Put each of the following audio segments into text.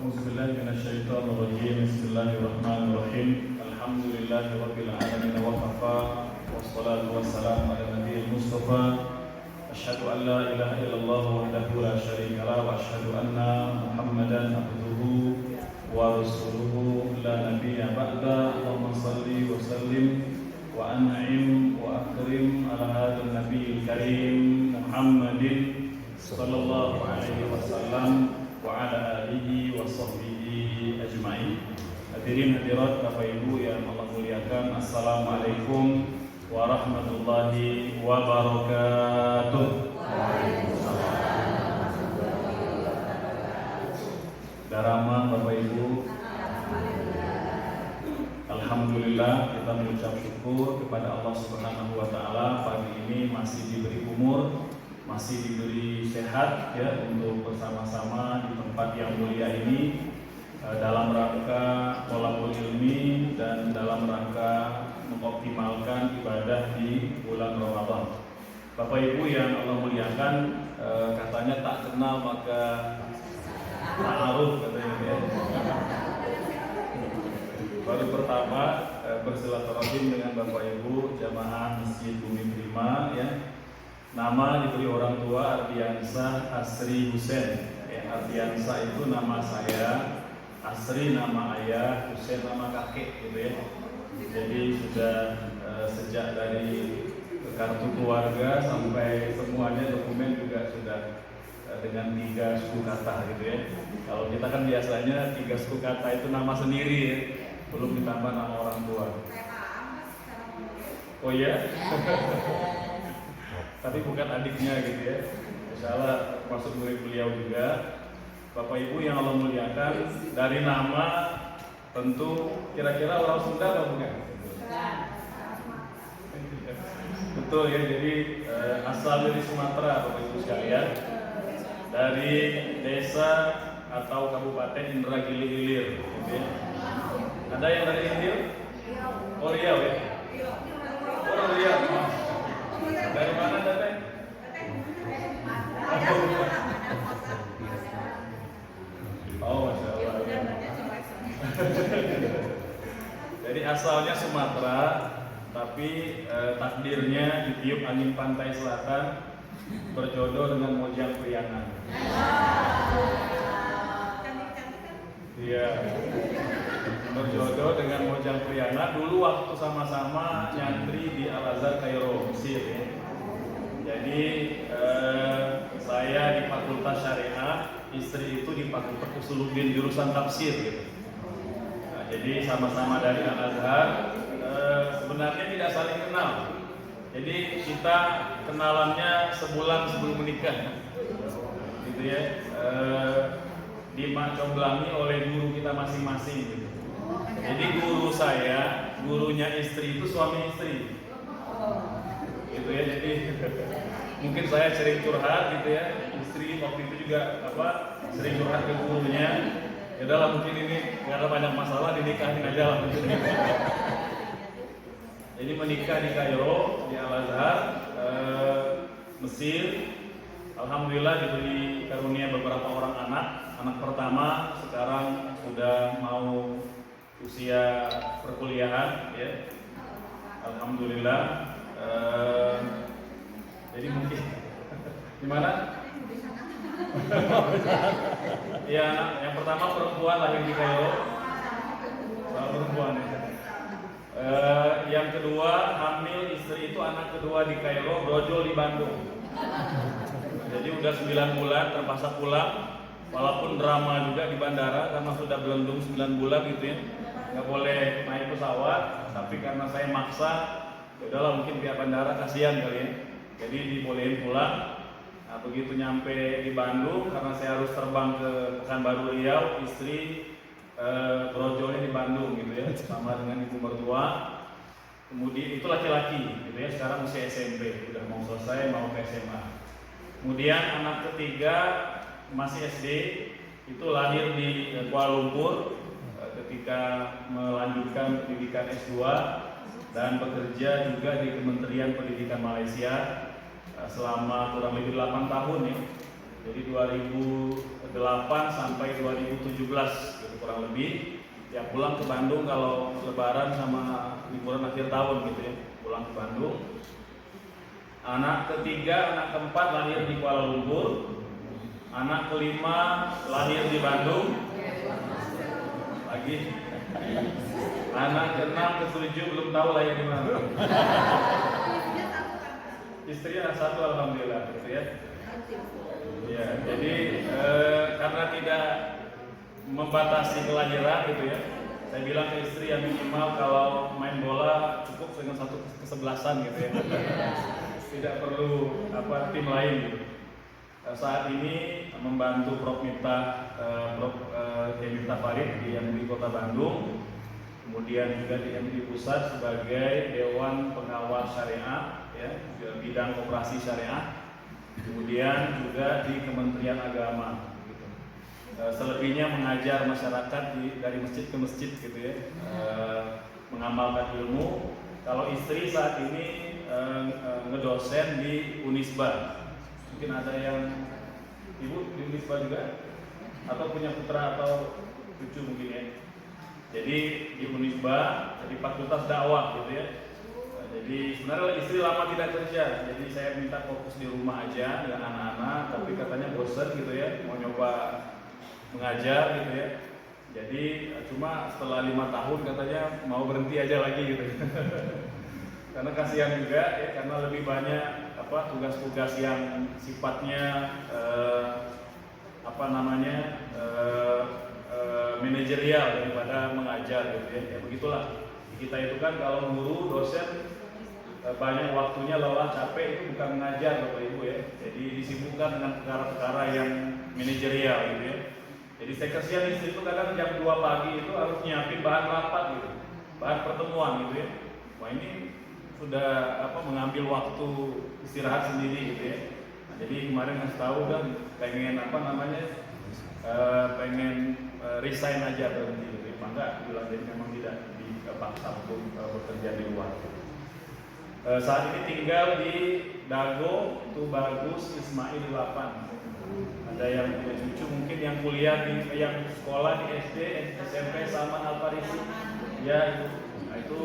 أعوذ بالله من الشيطان الرجيم. بسم الله الرحمن الرحيم. الحمد لله رب العالمين وكفى والصلاة والسلام على النبي المصطفى. أشهد أن لا إله إلا الله وحده لا شريك له وأشهد أن محمدا عبده ورسوله لا نبي بعده. اللهم صل وسلم وأنعم وأكرم على هذا النبي الكريم محمد صلى الله عليه وسلم wa ala alihi wa sahbihi ajma'in. Hadirin hadirat Bapak Ibu yang Allah muliakan, Assalamualaikum warahmatullahi wabarakatuh. Darama Bapak Ibu, alhamdulillah kita mengucap syukur kepada Allah Subhanahu wa taala. Pagi ini masih diberi umur, masih diberi sehat ya untuk bersama-sama di tempat yang mulia ini dalam rangka thalabul ilmi dan dalam rangka mengoptimalkan ibadah di bulan Ramadan. Bapak Ibu yang Allah muliakan, katanya tak kenal maka ta'aruf katanya ya. Baru pertama bersilaturahim dengan Bapak Ibu jamaah Masjid Bumi Prima ya. Nama diberi orang tua Ardiansa Asri Husain. Ardiansa itu nama saya, Asri nama ayah, Husain nama kakek gitu ya. Jadi sudah sejak dari kartu keluarga sampai semuanya dokumen juga sudah dengan 3 suku kata gitu ya. Kalau kita kan biasanya 3 suku kata itu nama sendiri ya, belum ditambah nama orang tua. Oh ya? Tapi bukan adiknya gitu ya. Insyaallah masuk murid beliau juga. Bapak Ibu yang Allah muliakan, dari nama tentu kira-kira orang Sunda atau bukan? Betul ya, jadi asal dari Sumatera Bapak Ibu sekalian, dari desa atau kabupaten Indragiri Hilir gitu ya. Ada yang dari Hilir? Oh Riau ya? Oh Riau. Dari mana Teteh? Oh Masya Allah. Jadi asalnya Sumatera, tapi takdirnya ditiup angin pantai selatan, berjodoh dengan Mojang Priangan. Iya, berjodoh dengan Mojang Priangan. Dulu waktu sama-sama nyantri di Al-Azhar Kairo, Mesir ya. Jadi saya di Fakultas Syariah, istri itu di Fakultas Usuluddin jurusan tafsir gitu. Nah, jadi sama-sama dari Al-Azhar, sebenarnya tidak saling kenal. Jadi kita kenalannya sebulan sebelum menikah, gitu ya. Dicoblangi oleh guru kita masing-masing gitu. Jadi guru saya, gurunya istri itu suami istri. Gitu ya, jadi mungkin saya sering curhat gitu ya, istri waktu itu juga sering curhat ke gurunya. Ya udahlah, mungkin ini nggak ada banyak masalah, dinikahin aja lah. Jadi menikah di Kairo, di Al-Azhar, Mesir. Alhamdulillah diberi karunia beberapa orang anak. Anak pertama sekarang sudah mau usia perkuliahan ya. Alhamdulillah. Jadi mungkin gimana? Ya, yang pertama perempuan lahir di Kairo, perempuan ya. Yang kedua hamil istri itu anak kedua di Kairo, brojol di Bandung. Jadi udah 9 bulan terpaksa pulang, walaupun drama juga di bandara karena sudah belendung 9 bulan gitu ya. Nggak boleh naik pesawat, tapi karena saya maksa, udahlah mungkin pihak bandara kasihan kali ya, jadi dibolehin pulang. Nah, begitu nyampe di Bandung, karena saya harus terbang ke Pekanbaru Riau, istri brojolnya di Bandung gitu ya, sama dengan ibu mertua. Kemudian itu laki-laki gitu ya, sekarang usia SMP, udah mau selesai mau ke SMA. Kemudian anak ketiga masih SD, itu lahir di Kuala Lumpur ketika melanjutkan pendidikan S2 dan bekerja juga di Kementerian Pendidikan Malaysia selama kurang lebih 8 tahun ya. Jadi 2008 sampai 2017 gitu kurang lebih. Ya pulang ke Bandung kalau lebaran sama liburan akhir tahun gitu ya, pulang ke Bandung. Anak ketiga, anak keempat lahir di Kuala Lumpur. Anak kelima lahir di Bandung. Lagi. Anak keenam, ketujuh belum tahu lahir di mana. Istrinya satu, alhamdulillah gitu ya. Ya, jadi karena tidak membatasi kelahiran gitu ya. Saya bilang ke istri yang minimal kalau main bola cukup dengan satu kesebelasan gitu ya. Tidak perlu tim lain gitu. Saat ini membantu Prof Miftah, Prof Miftah Farid di MUI Kota Bandung, kemudian juga di MUI Pusat sebagai Dewan Pengawas Syariah, ya, bidang operasi syariah, kemudian juga di Kementerian Agama. Gitu. Selebihnya mengajar masyarakat dari masjid ke masjid, gitu ya, mengamalkan ilmu. Kalau istri saat ini ngedosen di Unisba. Mungkin ada yang ibu di Unisba juga, atau punya putra atau cucu mungkin ya. Jadi di Unisba, di Fakultas Dakwah gitu ya. Jadi sebenarnya istri lama tidak kerja, jadi saya minta fokus di rumah aja dengan anak-anak, tapi katanya bosan gitu ya, mau nyoba mengajar gitu ya. Jadi cuma setelah 5 tahun katanya mau berhenti aja lagi gitu. Karena kasihan juga ya, karena lebih banyak tugas-tugas yang sifatnya manajerial daripada mengajar gitu ya. Ya begitulah. Kita itu kan kalau guru, dosen banyak waktunya lelah, capek, itu bukan mengajar Bapak Ibu ya. Jadi disibukkan dengan perkara-perkara yang manajerial gitu ya. Jadi saya kasihan istri itu kadang jam 2 pagi itu harus nyiapin bahan rapat gitu, bahan pertemuan gitu ya. Wah ini sudah mengambil waktu istirahat sendiri gitu ya. Nah, jadi kemarin ngasih tahu kan pengen pengen resign aja berhenti gitu ya. Enggak, bilang jadi memang tidak dipaksa untuk bekerja di luar. Saat ini tinggal di Dago, Tubagus, Ismail 8. Ada yang punya cucu mungkin yang kuliah yang sekolah di SD, SMP sama Al-Farisi. Ya itu. Nah, itu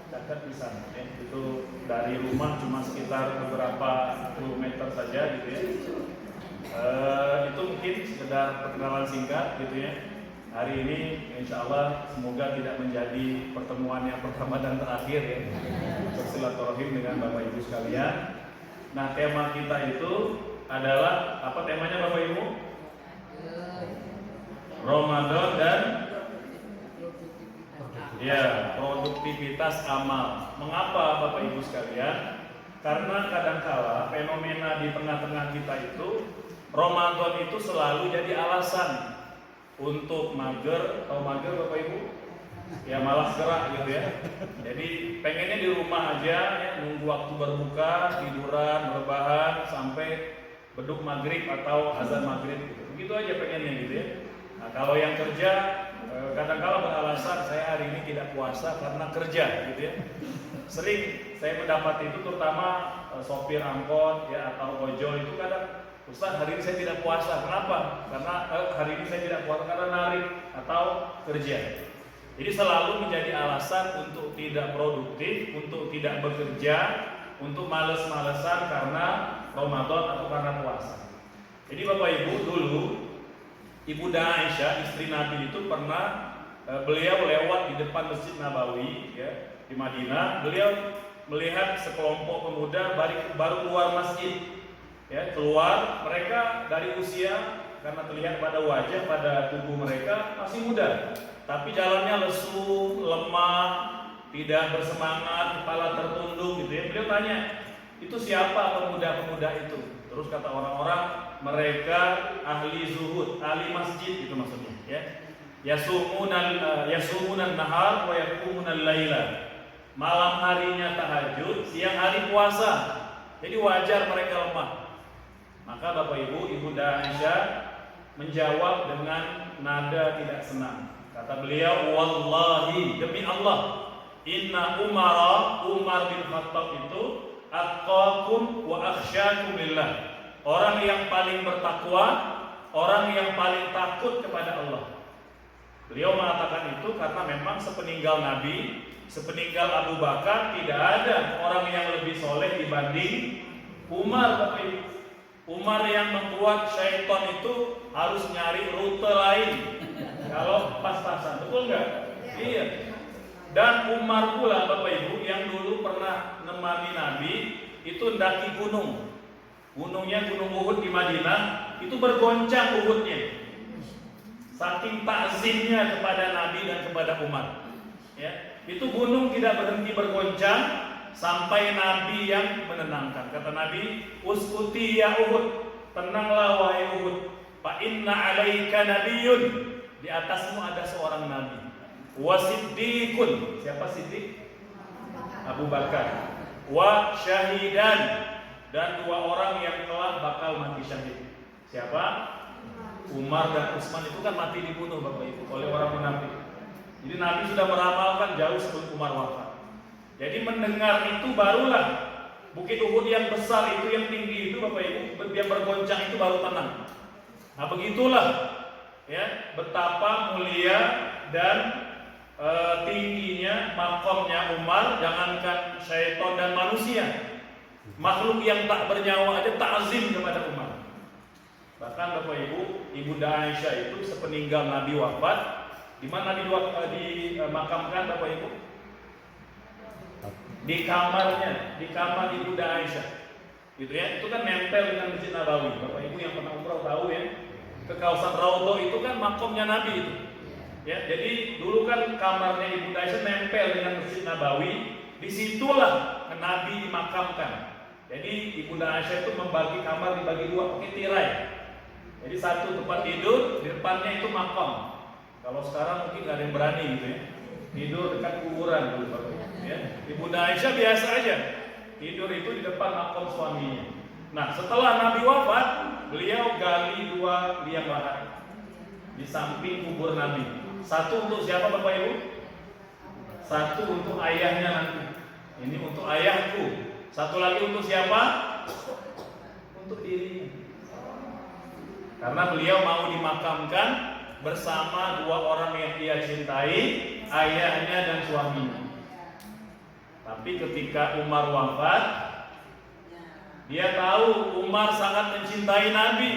cacat pisan ya. Itu dari rumah cuma sekitar beberapa kilometer saja gitu ya. Itu mungkin sekedar perkenalan singkat gitu ya. Hari ini insya Allah semoga tidak menjadi pertemuan yang pertama dan terakhir ya, bersilaturahim dengan Bapak Ibu sekalian. Nah, tema kita itu adalah apa temanya Bapak Ibu? Ramadan dan ya, produktivitas amal. Mengapa Bapak Ibu sekalian? Karena kadangkala fenomena di tengah-tengah kita itu Ramadan itu selalu jadi alasan untuk mager atau mager Bapak Ibu, ya malas gerak gitu ya. Jadi pengennya di rumah aja ya, nunggu waktu berbuka, tiduran, rebahan sampai beduk maghrib atau azan maghrib gitu. Begitu aja pengennya gitu ya. Nah, kalau yang kerja kadang-kala beralasan saya hari ini tidak puasa karena kerja gitu ya. Sering saya mendapat itu terutama sopir angkot ya atau ojol itu kadang, Ustaz hari ini saya tidak puasa, kenapa? Karena hari ini saya tidak puasa karena narik atau kerja. Jadi selalu menjadi alasan untuk tidak produktif, untuk tidak bekerja, untuk males-malesan karena Ramadan atau karena puasa. Jadi Bapak Ibu dulu, Ibunda Aisyah istri Nabi itu pernah beliau lewat di depan Masjid Nabawi ya, di Madinah. Beliau melihat sekelompok pemuda baru keluar masjid. Ya, keluar mereka dari usia karena terlihat pada wajah, pada tubuh mereka masih muda, tapi jalannya lesu, lemah, tidak bersemangat, kepala tertunduk gitu ya. Beliau tanya, itu siapa pemuda-pemuda itu? Terus kata orang-orang, mereka ahli zuhud, ahli masjid itu maksudnya ya. Yasumunan nahar wa yaqumunan laila. Malam harinya tahajud, siang hari puasa. Jadi wajar mereka lemah. Maka Bapak Ibu, Ibunda Aisyah menjawab dengan nada tidak senang. Kata beliau, wallahi demi Allah, inna Umar bin Khattab itu atqakum wa akhsyakum billah. orang yang paling bertakwa, orang yang paling takut kepada Allah. Beliau mengatakan itu karena memang sepeninggal Nabi, sepeninggal Abu Bakar, tidak ada orang yang lebih soleh dibanding Umar, Bapak Ibu. Umar yang membuat syaitan itu harus nyari rute lain kalau pas-pasan, betul nggak? Iya. Dan Umar pula, Bapak Ibu, yang dulu pernah nemani Nabi itu mendaki gunung. Gunungnya Gunung Uhud di Madinah, itu bergoncang Uhudnya. Saking takzimnya kepada Nabi dan kepada Umar. Ya, itu gunung tidak berhenti bergoncang sampai Nabi yang menenangkan. Kata Nabi, "Uskuti ya Uhud, tenanglah wahai Uhud. Fa inna 'alaika nabiyyun." Di atasmu ada seorang nabi. Wa siddiqun. Siapa Siddiq? Abu Bakar. Wa syahidan, dan dua orang yang telah bakal mati syahid. Siapa? Umar dan Utsman. Itu kan mati dibunuh, Bapak Ibu, oleh orang munafik. Jadi Nabi sudah meramalkan jauh sebelum Umar wafat. Jadi mendengar itu barulah Bukit Uhud yang besar itu, yang tinggi itu, Bapak Ibu, yang bergoncang itu baru tenang. Nah begitulah ya betapa mulia dan tingginya makomnya Umar. Jangankan syaitan dan manusia, makhluk yang tak bernyawa aja ta'zim kepada Umar. Bahkan Bapak Ibu, Ibunda Aisyah itu sepeninggal Nabi wafat, di mana dimakamkan Bapak Ibu? Di kamarnya, di kamar Ibunda Aisyah. Gitu ya, itu kan nempel dengan Masjid Nabawi. Bapak Ibu yang pernah umrah tahu ya, ke kawasan Raudhah itu kan makomnya Nabi itu. Ya, jadi dulu kan kamarnya Ibunda Aisyah nempel dengan Masjid Nabawi. Disitulah Nabi dimakamkan. Jadi Ibunda Aisyah itu membagi kamar dibagi dua pakai tirai. Jadi satu tempat tidur, di depannya itu makam. Kalau sekarang mungkin nggak ada yang berani gitu ya, tidur dekat kuburan dulu Bapak. Ya, Ibunda Aisyah biasa aja tidur itu di depan makam suaminya. Nah setelah Nabi wafat, beliau gali dua liang lahat di samping kubur Nabi. Satu untuk siapa Bapak Ibu? Satu untuk ayahnya nanti. Ini untuk ayahku. Satu lagi untuk siapa? Untuk dirinya. Karena beliau mau dimakamkan bersama dua orang yang dia cintai, ayahnya dan suaminya. Tapi ketika Umar wafat, dia tahu Umar sangat mencintai Nabi.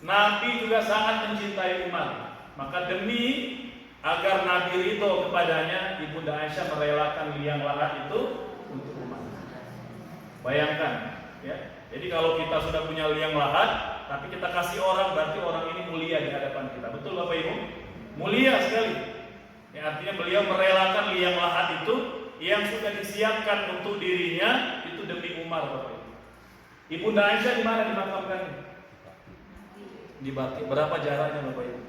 Nabi juga sangat mencintai Umar. Maka demi agar Nabi ridho kepadanya, Ibunda Aisyah merelakan liang lahat itu untuk Umar. Bayangkan, ya. Jadi kalau kita sudah punya liang lahat, tapi kita kasih orang, berarti orang ini mulia di hadapan kita. Betul Bapak Ibu? Mulia sekali. Ya, artinya beliau merelakan liang lahat itu yang sudah disiapkan untuk dirinya itu demi Umar, Bapak Ibu. Ibunda Aisyah di mana dimakamkan? Di Baqi. Berapa jaraknya Bapak Ibu?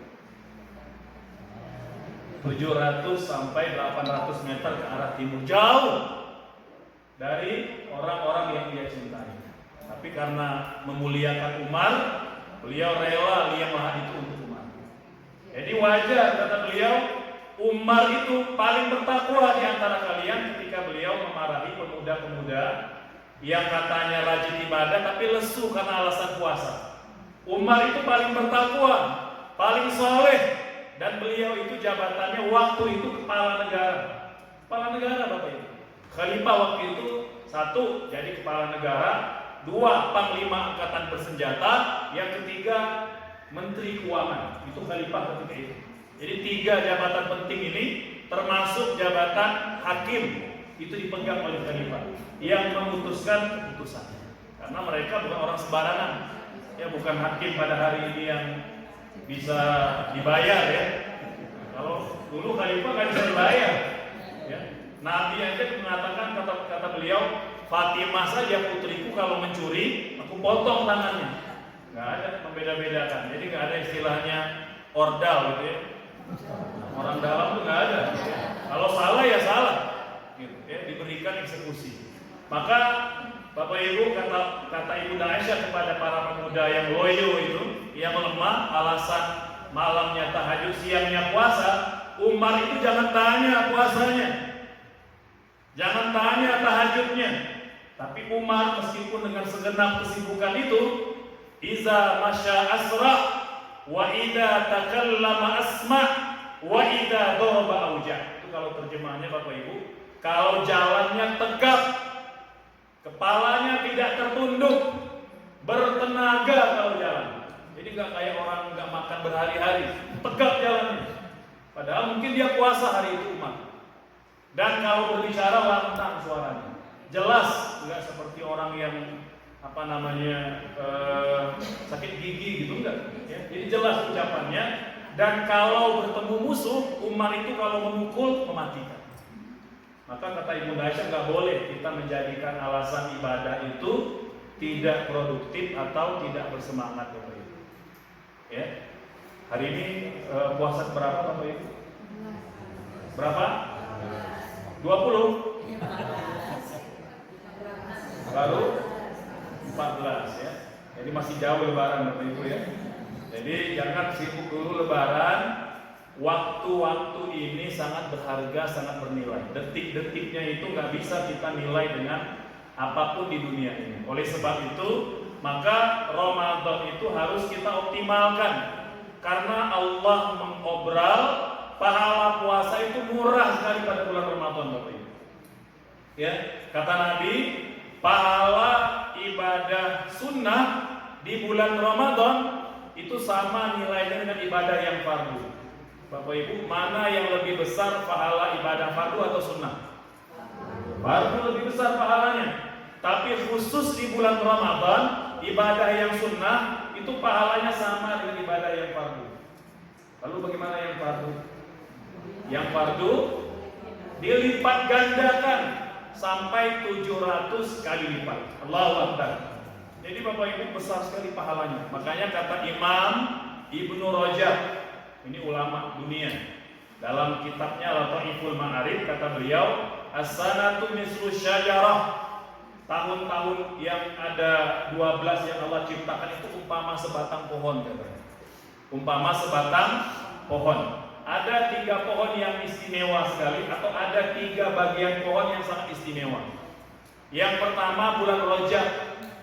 700 sampai 800 meter ke arah timur, jauh dari orang-orang yang dia cintai. Tapi karena memuliakan Umar, beliau rela liang lahat itu untuk Umar. Jadi wajar kata beliau, Umar itu paling bertakwa di antara kalian ketika beliau memarahi pemuda-pemuda yang katanya rajin ibadah tapi lesu karena alasan puasa. Umar itu paling bertakwa, paling soleh, dan beliau itu jabatannya waktu itu kepala negara. Kepala negara Bapak Ibu. Khalifah waktu itu satu jadi kepala negara, dua panglima angkatan bersenjata, yang ketiga menteri keuangan. Itu khalifah ketika itu. Jadi tiga jabatan penting ini termasuk jabatan hakim itu dipegang oleh khalifah yang memutuskan keputusan. Karena mereka bukan orang sembarangan. Ya bukan hakim pada hari ini yang bisa dibayar ya. Kalau dulu khalifah nggak bisa dibayar. Ya. Nabi aja mengatakan kata beliau, Fatimah saja putriku kalau mencuri, aku potong tangannya. Nggak ada membeda-bedakan. Jadi nggak ada istilahnya ordal gitu ya. Orang dalam tuh nggak ada. Kalau salah ya salah, gitu ya, diberikan eksekusi. Maka Bapak Ibu kata Ibunda Aisyah kepada para pemuda yang loyo itu, yang lemah, alasan malamnya tahajud, siangnya puasa, Umar itu jangan tanya puasanya, jangan tanya tahajudnya. Tapi Umar meskipun dengan segenap kesibukan itu, iza masya asra, wa idza takallama asma, wa idza daraba auja. Itu kalau terjemahannya Bapak Ibu, kalau jalannya tegap, kepalanya tidak tertunduk, bertenaga kalau jalan. Jadi nggak kayak orang nggak makan berhari-hari, tegap jalannya. Padahal mungkin dia puasa hari itu umat. Dan kalau berbicara lantang suaranya, jelas, nggak seperti orang yang sakit gigi gitu, enggak. Ya? Jadi jelas ucapannya. Dan kalau bertemu musuh, umat itu kalau memukul mematikan. Maka kata Ibu Aisyah, nggak boleh kita menjadikan alasan ibadah itu tidak produktif atau tidak bersemangat, Bapak Ibu. Ya, hari ini puasa berapa Bapak Ibu? Berapa? 20? Baru 14 ya. Jadi masih jauh lebaran Bapak Ibu ya. Jadi jangan sibuk dulu lebaran. Waktu-waktu ini sangat berharga, sangat bernilai. Detik-detiknya itu nggak bisa kita nilai dengan apapun di dunia ini. Oleh sebab itu, maka Ramadan itu harus kita optimalkan. Karena Allah mengobral pahala puasa itu murah sekali pada bulan Ramadan, Bapak Ibu. Ya, kata Nabi, pahala ibadah sunnah di bulan Ramadan itu sama nilainya dengan ibadah yang fardu. Bapak Ibu, mana yang lebih besar pahala ibadah fardu atau sunnah? Fardu lebih besar pahalanya. Tapi khusus di bulan Ramadan, ibadah yang sunnah itu pahalanya sama dengan ibadah yang fardu. Lalu bagaimana yang fardu? Yang fardu dilipat gandakan sampai 700 kali lipat. Allahu Akbar. Jadi Bapak Ibu, besar sekali pahalanya. Makanya kata Imam Ibnu Rajab, ini ulama dunia, dalam kitabnya Lataiful Ma'arif kata beliau, as-sanatu mislu syajarah. Tahun-tahun yang ada 12 yang Allah ciptakan itu umpama sebatang pohon, katanya. Umpama sebatang pohon. Ada 3 pohon yang istimewa sekali, atau ada 3 bagian pohon yang sangat istimewa. Yang pertama bulan Rajab.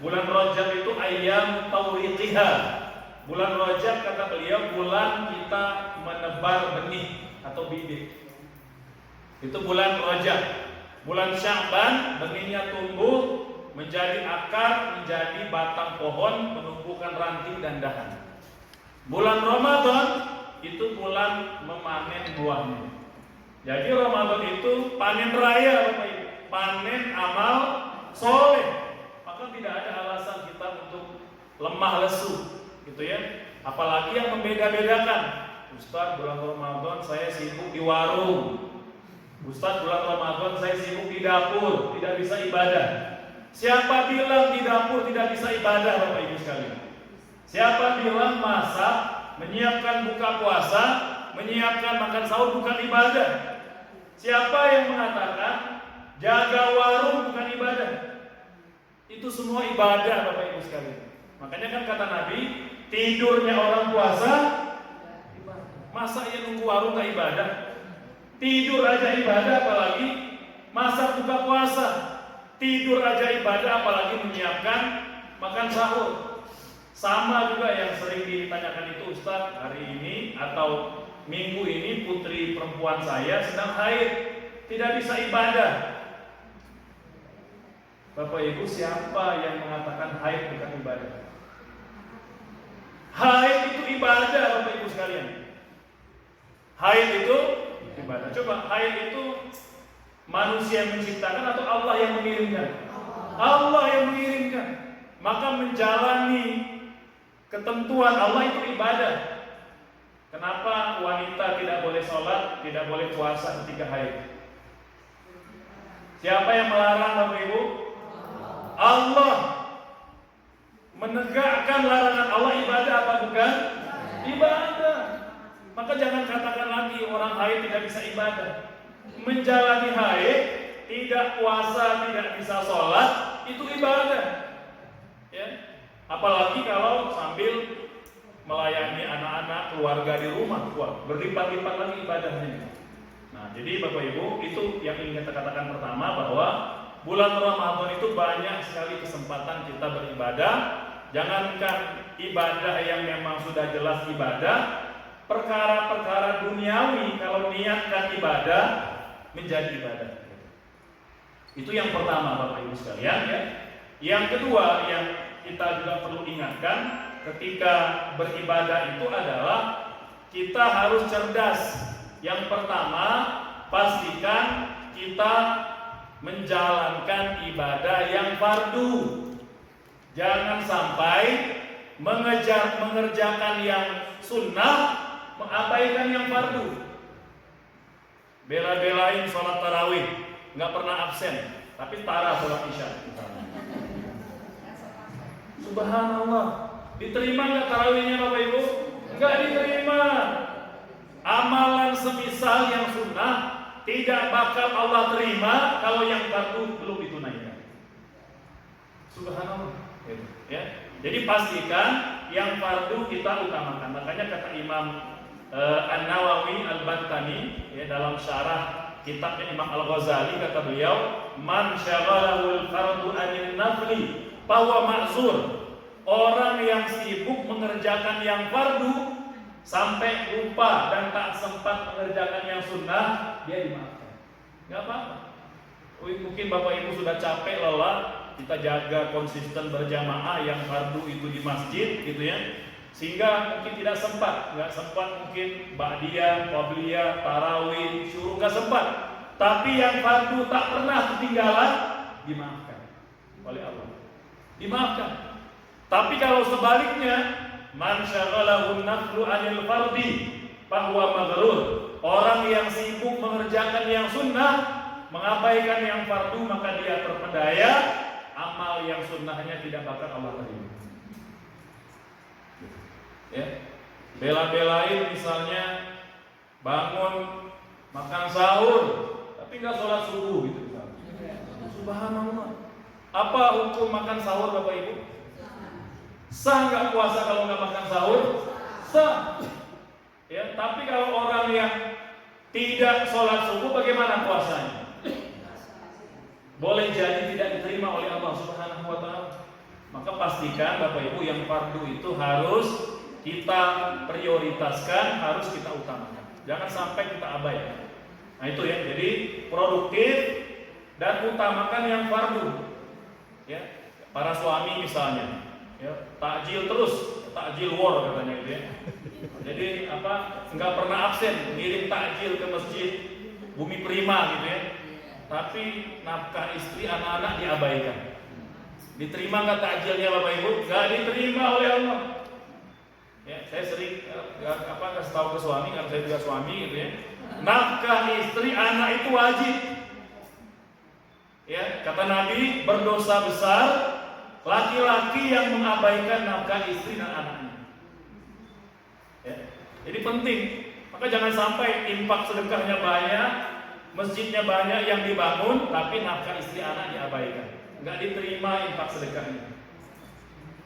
Bulan Rajab itu ayyam tawriqiha. Bulan Rajab kata beliau bulan kita menebar benih atau bibit. Itu bulan Rajab. Bulan Sya'ban benihnya tumbuh menjadi akar, menjadi batang pohon, menumbuhkan ranting dan dahan. Bulan Ramadan itu bulan memanen buahnya. Jadi Ramadan itu panen raya, Bapak Ibu, panen amal soleh. Maka tidak ada alasan kita untuk lemah lesu, gitu ya. Apalagi yang membeda-bedakan. Ustaz, bulan Ramadan saya sibuk di warung. Ustaz, bulan Ramadan saya sibuk di dapur, tidak bisa ibadah. Siapa bilang di dapur tidak bisa ibadah, Bapak Ibu sekalian? Siapa bilang masak, menyiapkan buka puasa, menyiapkan makan sahur bukan ibadah? Siapa yang mengatakan jaga warung bukan ibadah? Itu semua ibadah, Bapak Ibu sekalian. Makanya kan kata Nabi, tidurnya orang puasa, masa ia nunggu warung gak ibadah? Tidur aja ibadah, apalagi masak buka puasa. Tidur aja ibadah, apalagi menyiapkan makan sahur. Sama juga yang sering ditanyakan itu, Ustaz, hari ini atau minggu ini putri perempuan saya sedang haid, tidak bisa ibadah. Bapak Ibu, siapa yang mengatakan haid bukan ibadah? Haid itu ibadah, Bapak Ibu sekalian. Haid itu ibadah. Coba, haid itu manusia yang menciptakan atau Allah yang mengirimkan? Allah yang mengirimkan. Maka menjalani ketentuan Allah itu ibadah. Kenapa wanita tidak boleh sholat, tidak boleh puasa ketika haid? Siapa yang melarang, Bapak Ibu? Allah. Menegakkan larangan Allah ibadah apa bukan? Ibadah. Maka jangan katakan lagi orang haid tidak bisa ibadah. Menjalani haid, tidak puasa, tidak bisa sholat, itu ibadah. Ya. Apalagi kalau sambil melayani anak-anak, keluarga di rumah, wah, berlipat-lipat lagi ibadahnya. Nah, jadi Bapak Ibu, itu yang ingin kita katakan pertama, bahwa bulan Ramadan itu banyak sekali kesempatan kita beribadah, Jangankan ibadah yang memang sudah jelas ibadah, perkara-perkara duniawi kalau niatkan ibadah menjadi ibadah. Itu yang pertama Bapak Ibu sekalian ya. Yang kedua yang kita juga perlu ingatkan ketika beribadah itu adalah kita harus cerdas. Yang pertama, pastikan kita menjalankan ibadah yang fardu. Jangan sampai mengerjakan yang sunnah, mengabaikan yang fardu. Bela-belain sholat tarawih, nggak pernah absen, tapi tara sholat isya. Subhanallah, diterima nggak tarawihnya Bapak Ibu? Nggak diterima. Amalan semisal yang sunnah tidak bakal Allah terima kalau yang fardu belum ditunaikan. Subhanallah. Ya. Jadi pastikan yang fardu kita utamakan. Makanya kata Imam An-Nawawi Al-Bantani ya, dalam syarah kitabnya Imam Al-Ghazali, kata beliau, man syaghalahul fardu anil nafli bahwa ma'zur. Orang yang sibuk mengerjakan yang fardu sampai lupa dan tak sempat mengerjakan yang sunnah, dia dimaafkan. Gak apa-apa. Mungkin Bapak Ibu sudah capek lelah, kita jaga konsisten berjamaah yang fardu itu di masjid gitu ya, sehingga mungkin tidak sempat, nggak sempat mungkin ba'diyah, qabliyah, tarawih, syuruh nggak sempat. Tapi yang fardu tak pernah ketinggalan, dimaafkan oleh Allah, dimaafkan. Tapi kalau sebaliknya, man syaghalahu naflu anil fardi bahwa maghrur, orang yang sibuk mengerjakan yang sunnah, mengabaikan yang fardu, maka dia terpedaya, amal yang sunnahnya tidak bakal Allah terima. Ya, bela-belain misalnya bangun makan sahur tapi nggak sholat subuh gitu. Subhanallah. Apa hukum makan sahur Bapak Ibu? Sah nggak puasa kalau nggak makan sahur? Sah. Ya, tapi kalau orang yang tidak sholat subuh bagaimana puasanya? Boleh jadi tidak diterima oleh Allah Subhanahu wa Ta'ala. Maka pastikan Bapak Ibu yang fardu itu harus kita prioritaskan, harus kita utamakan. Jangan sampai kita abaikan. Nah itu ya, jadi produktif dan utamakan yang fardu. Ya, para suami misalnya, ya, takjil terus, takjil war katanya gitu ya. Jadi apa? Nggak pernah absen ngirim takjil ke masjid Bumi Prima gitu ya. Tapi nafkah istri, anak-anak diabaikan. Diterima nggak takjilnya Bapak Ibu? Nggak diterima oleh Allah. Ya, saya sering kasih tahu ke suami, karena saya juga suami gitu ya. Nafkah istri, anak itu wajib. Ya, kata Nabi, berdosa besar laki-laki yang mengabaikan nafkah istri dan anaknya. Ya, jadi penting. Maka jangan sampai infak sedekahnya banyak, masjidnya banyak yang dibangun, tapi nafkah istri anak diabaikan. Enggak diterima infak sedekahnya.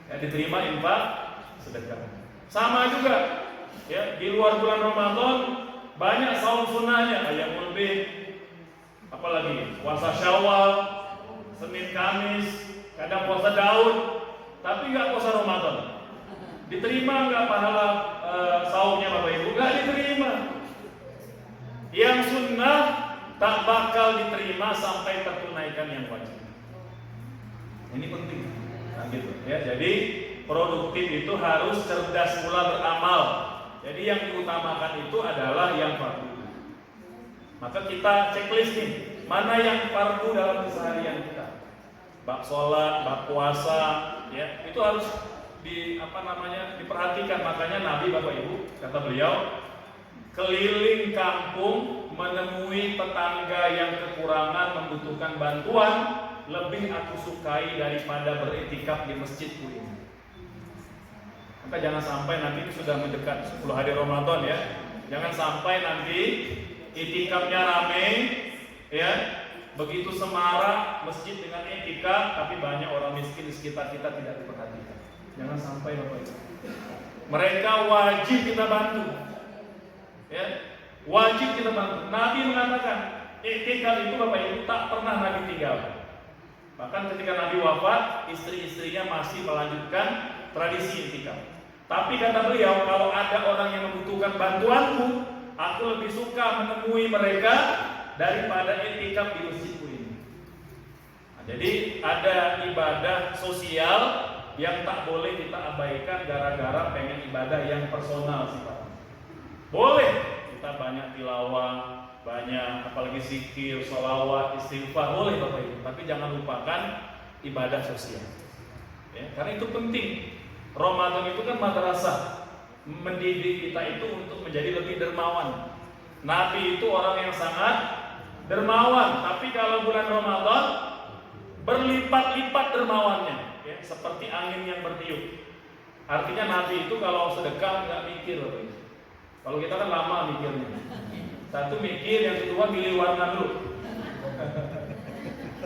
Ya, diterima infak sedekah. Sama juga, ya, di luar bulan Ramadan banyak saum sunnahnya, Ayyamul Bid, apalagi puasa Syawal, Senin Kamis, kadang puasa Daud, tapi enggak puasa Ramadan. Diterima enggak pahala saumnya Bapak Ibu? Enggak diterima. Yang sunnah tak bakal diterima sampai tertunaikan yang wajib. Ini penting. Nah, gitu ya. Jadi produktif itu harus cerdas pula beramal. Jadi yang diutamakan itu adalah yang fardu. Maka kita checklist nih, mana yang fardu dalam keseharian kita. Bab sholat, bab puasa, ya, itu harus diperhatikan. Makanya Nabi Bapak Ibu kata beliau, keliling kampung menemui tetangga yang kekurangan membutuhkan bantuan lebih aku sukai daripada beriktikaf di masjidku ini. Maka jangan sampai nanti sudah mendekat 10 hari Ramadan ya, jangan sampai nanti iktikafnya rame ya, begitu semarak masjid dengan iktikaf tapi banyak orang miskin di sekitar kita tidak diperhatikan. Jangan sampai Bapak Ibu. Mereka wajib kita bantu. Ya, wajib kita bantu. Nabi mengatakan iktikaf itu Bapak Ibu tak pernah Nabi tinggal. Bahkan ketika Nabi wafat, istri-istrinya masih melanjutkan tradisi i'tikaf. Tapi kata beliau, kalau ada orang yang membutuhkan bantuanku, aku lebih suka menemui mereka daripada i'tikaf di masjidku ini. Nah, jadi ada ibadah sosial yang tak boleh kita abaikan gara-gara pengen ibadah yang personal sifatnya. Boleh kita banyak tilawah, banyak apalagi zikir, sholawat, istighfar, boleh Bapak Ibu. Tapi jangan lupakan ibadah sosial. Ya, karena itu penting. Ramadan itu kan madrasah, mendidik kita itu untuk menjadi lebih dermawan. Nabi itu orang yang sangat dermawan, tapi kalau bulan Ramadan berlipat-lipat dermawannya. Ya, seperti angin yang bertiup. Artinya Nabi itu kalau sedekah nggak mikir, Bapak Ibu. Kalau kita kan lama mikirnya. Satu mikir, yang kedua milih warna dulu.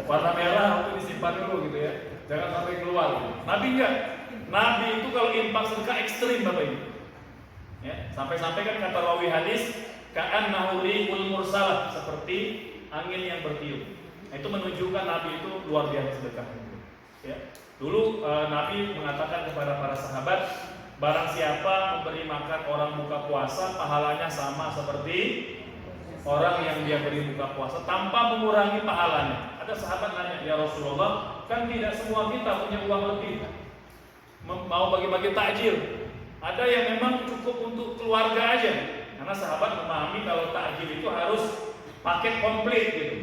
Warna merah untuk disimpan dulu gitu ya. Jangan sampai keluar. Nabi enggak. Nabi itu kalau infak sedekah ekstrim Bapak Ibu. Ya, sampai-sampai kan kata rawi hadis, ka'annahu rihul mursalah, seperti angin yang bertiup. Nah, itu menunjukkan Nabi itu luar biasa sedekah. Ya. Dulu Nabi mengatakan kepada para sahabat, barang siapa memberi makan orang buka puasa, pahalanya sama seperti orang yang dia beri buka puasa tanpa mengurangi pahalanya. Ada sahabat nanya, ya Rasulullah, kan tidak semua kita punya uang lebih, mau bagi-bagi takjil. Ada yang memang cukup untuk keluarga aja. Karena sahabat memahami kalau takjil itu harus paket komplit gitu,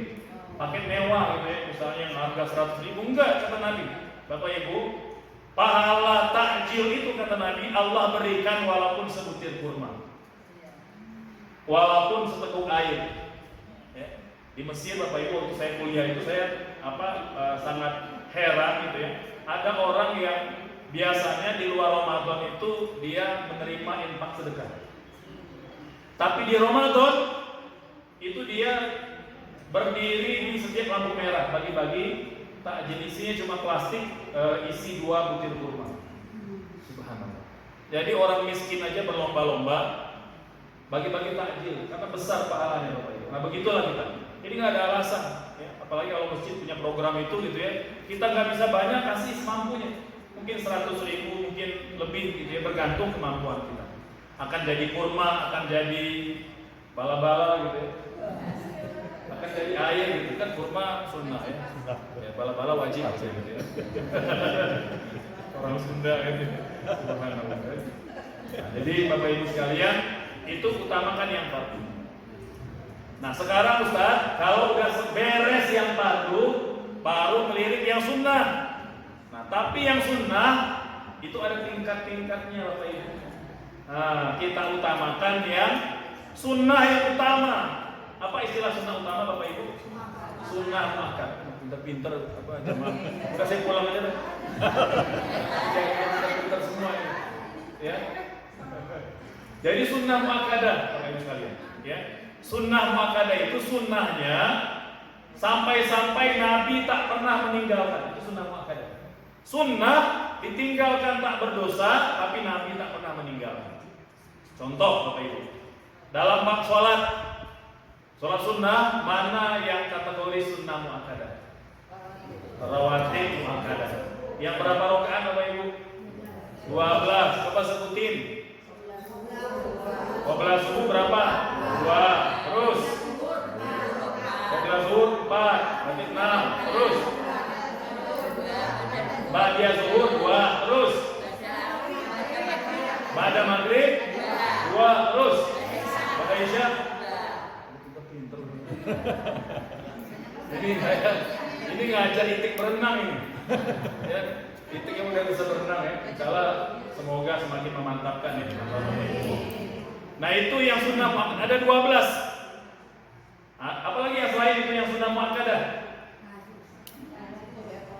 paket mewah gitu ya. Misalnya yang harga 100.000, enggak, kata Nabi. Bapak Ibu, pahala takjil itu kata Nabi Allah berikan walaupun sebutir kurma, walaupun seteguk air. Ya. Di Mesir Bapak Ibu, waktu saya kuliah itu saya sangat heran gitu ya. Ada orang yang biasanya di luar Ramadan itu dia menerima infak sedekah, tapi di Ramadan itu dia berdiri di setiap lampu merah bagi-bagi takjil, isinya cuma plastik, isi 2 butir kurma. Subhanallah. Jadi orang miskin aja berlomba-lomba bagi-bagi takjil karena besar pahalanya Bapak Ibu. Nah begitulah kita. Jadi nggak ada alasan, ya. Apalagi kalau masjid punya program itu gitu ya. Kita nggak bisa banyak, kasih semampunya. Mungkin 100.000, mungkin lebih gitu ya, bergantung kemampuan kita. Akan jadi kurma, akan jadi bala-bala gitu ya. Akan jadi air gitu kan, kurma sunnah ya. Ya bala-bala wajib gitu ya. Orang Sunda gitu. Subhanallah. Nah, jadi Bapak Ibu sekalian, itu utamakan yang fardu. Nah sekarang Ustaz, kalau udah beres yang fardu, baru melirik yang sunnah. Nah tapi yang sunnah itu ada tingkat-tingkatnya Bapak Ibu. Nah kita utamakan yang sunnah yang utama. Apa istilah sunnah utama Bapak Ibu? Sunnah muakkad. Pinter-pinter apa jamaah. Udah saya pulang aja deh. Pinter-pinter semua ini. Ya. Jadi sunnah muakkadah Bapak Ibu sekalian, ya. Sunnah muakkadah itu sunnahnya sampai-sampai Nabi tak pernah meninggalkan. Itu sunnah muakkadah. Sunnah ditinggalkan tak berdosa, tapi Nabi tak pernah meninggalkan. Contoh Bapak Ibu, dalam bab sholat sunnah mana yang kategori sunnah muakkadah? Rawatib muakkadah. Yang berapa rakaat Bapak Ibu? 12. Coba sebutin. 12 subuh berapa? 2. Terus 12 zuhur 4. Berarti 6. Terus ba'da zuhur 2. Terus ba'da maghrib 2. Terus ba'da isya. Pinter. Ini ngajar itik berenang ini. Ya, itik yang udah bisa berenang ya. Insyaallah semoga semakin memantapkan ya. Nah itu yang sunnah muakkadah, ada 12. Apalagi yang selain itu yang sunnah muakkadah?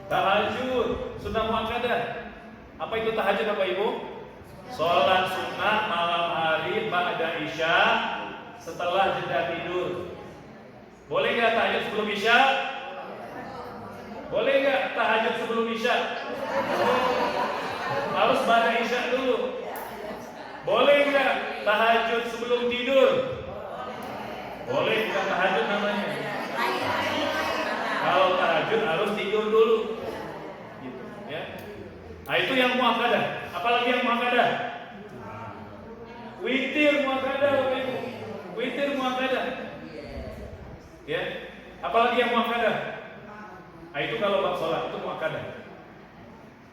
Tahajud, sunnah muakkadah. Apa itu tahajud Bapak Ibu? Sholat sunnah malam hari ba'da isya setelah jeda tidur. Boleh nggak tahajud sebelum isya? Boleh nggak tahajud sebelum isya? Harus ba'da isya dulu. Boleh nggak tahajud sebelum tidur? Boleh, bukan tahajud namanya. Kalau tahajud harus tidur dulu. Gitu, ya. Nah, itu yang muakkadah. Apalagi yang muakkadah? Witir muakkadah, witir muakkadah. Ya. Apalagi yang muakkadah? Nah, itu kalau bab sholat itu muakkadah.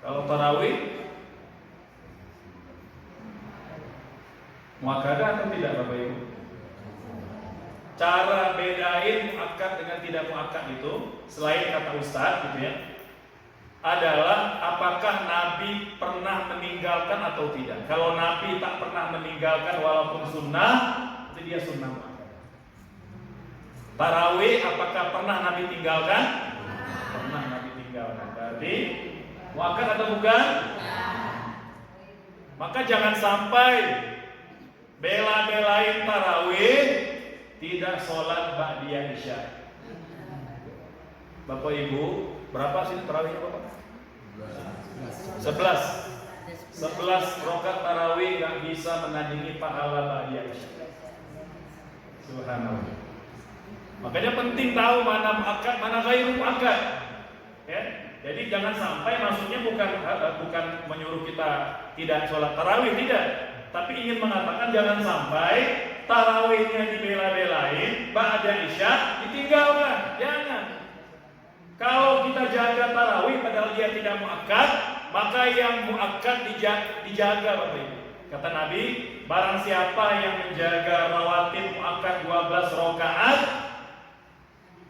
Kalau tarawih muakkadah atau tidak, Bapak Ibu? Cara bedain muakkad dengan tidak muakkad itu, selain kata Ustadz gitu ya, adalah apakah Nabi pernah meninggalkan atau tidak. Kalau Nabi tak pernah meninggalkan walaupun sunnah, itu dia sunnah muakkad. Tarawih apakah pernah Nabi tinggalkan? Pernah Nabi tinggalkan. Berarti muakkad atau bukan? Maka jangan sampai bela-belain tarawih tidak sholat ba'diyah isya. Bapak Ibu, berapa sih tarawihnya Bapak? 11 rakaat tarawih nggak bisa menandingi pahala ba'diyah isya. Subhanallah. Makanya penting tahu mana muakkad, mana ghairu muakkad. Ya, jadi jangan sampai maksudnya bukan menyuruh kita tidak sholat tarawih, tidak. Tapi ingin mengatakan jangan sampai tarawihnya dibela-belain, ba'da isya ditinggalkan. Jangan. Kalau kita jaga tarawih padahal dia tidak muakkad, maka yang muakkad dijaga, Bapak Ibu. Kata Nabi, barang siapa yang menjaga rawatib muakkad 12 rakaat,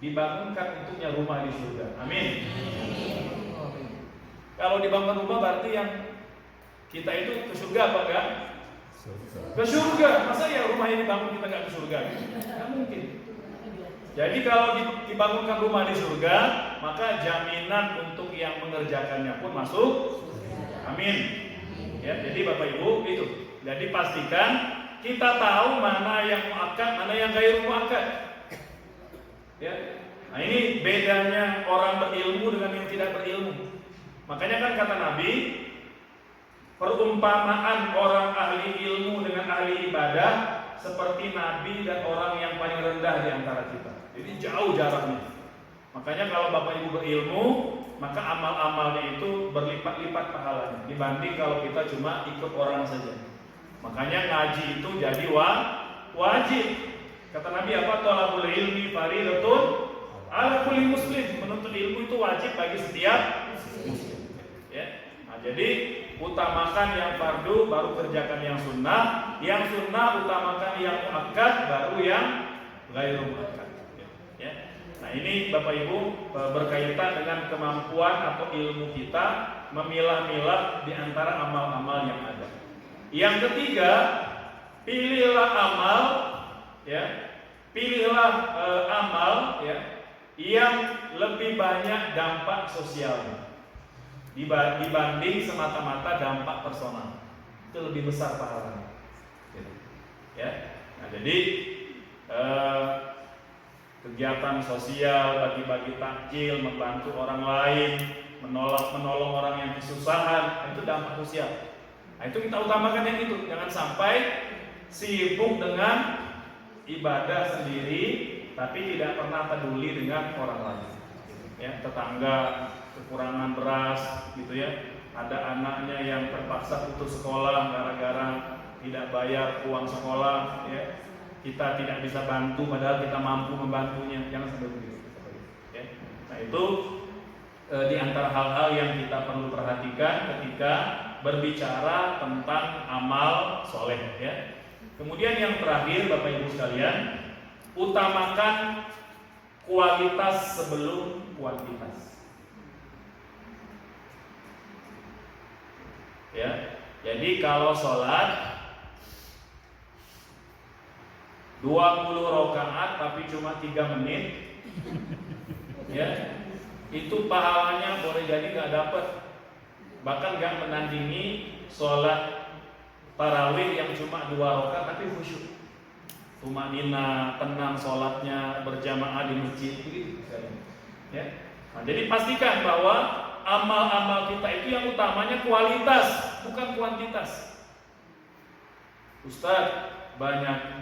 dibangunkan untuknya rumah di surga. Amin. Kalau dibangun rumah berarti yang kita itu ke surga apa enggak? Ke surga. Masa ya rumah ini dibangun kita enggak ke surga? Enggak mungkin. Jadi kalau dibangunkan rumah di surga, maka jaminan untuk yang mengerjakannya pun masuk. Amin. Ya, jadi Bapak Ibu itu. Jadi pastikan kita tahu mana yang muakkad, mana yang ghairu muakkad. Ya. Nah, ini bedanya orang berilmu dengan yang tidak berilmu. Makanya kan kata Nabi, perumpamaan orang ahli ilmu dengan ahli ibadah seperti Nabi dan orang yang paling rendah di antara kita. Jadi jauh jaraknya. Makanya kalau Bapak Ibu berilmu, maka amal-amalnya itu berlipat-lipat pahalanya dibanding kalau kita cuma ikut orang saja. Makanya ngaji itu jadi wajib. Kata Nabi apa? Thalabul ilmi fardhatun 'ala kulli muslim. Menuntut ilmu itu wajib bagi setiap muslim. Ya. Nah, jadi utamakan yang fardu, baru kerjakan yang sunnah. Yang sunnah utamakan yang muakkad, baru yang ghairu muakkad. Ya. Nah, ini Bapak Ibu berkaitan dengan kemampuan atau ilmu kita memilah-milah di antara amal-amal yang ada. Yang ketiga, pilihlah amal, ya, pilihlah amal, ya, yang lebih banyak dampak sosialnya dibanding semata-mata dampak personal. Itu lebih besar pahalanya. Ya, nah, jadi kegiatan sosial, bagi-bagi takjil, membantu orang lain, menolong orang yang kesusahan, itu dampak sosial. Nah, itu kita utamakan yang itu. Jangan sampai sibuk dengan ibadah sendiri tapi tidak pernah peduli dengan orang lain. Ya, tetangga kekurangan beras gitu ya. Ada anaknya yang terpaksa putus sekolah gara-gara tidak bayar uang sekolah, ya. Kita tidak bisa bantu padahal kita mampu membantunya. Jangan sampai begitu. Ya. Nah, itu di antara hal-hal yang kita perlu perhatikan ketika berbicara tentang amal soleh, ya. Kemudian yang terakhir, Bapak Ibu sekalian, utamakan kualitas sebelum kuantitas. Ya, jadi kalau sholat 20 rakaat tapi cuma 3 menit, ya, itu pahalanya boleh jadi nggak dapat, bahkan nggak menandingi sholat tarawih yang cuma 2 rakaat tapi khusyuk, tumanina, tenang sholatnya, berjamaah di masjid, begitu. Ya. Nah, jadi pastikan bahwa amal-amal kita itu yang utamanya kualitas, bukan kuantitas. Ustaz,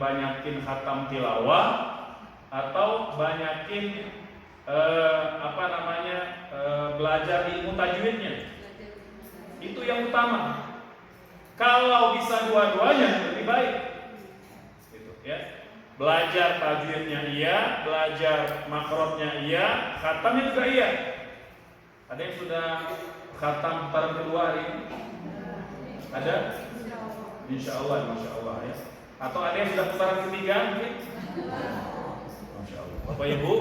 banyakin khatam tilawah atau banyakin belajar ilmu tajwidnya. Itu yang utama. Kalau bisa dua-duanya lebih baik. Gitu, ya. Belajar tajwidnya iya, belajar makrotnya iya, khatamnya juga iya. Ada yang sudah khatam putaran kedua hari ini? Ada? Insya Allah ya. Atau ada yang sudah putaran ketiga mungkin? Masya Allah. Bapak Ibu,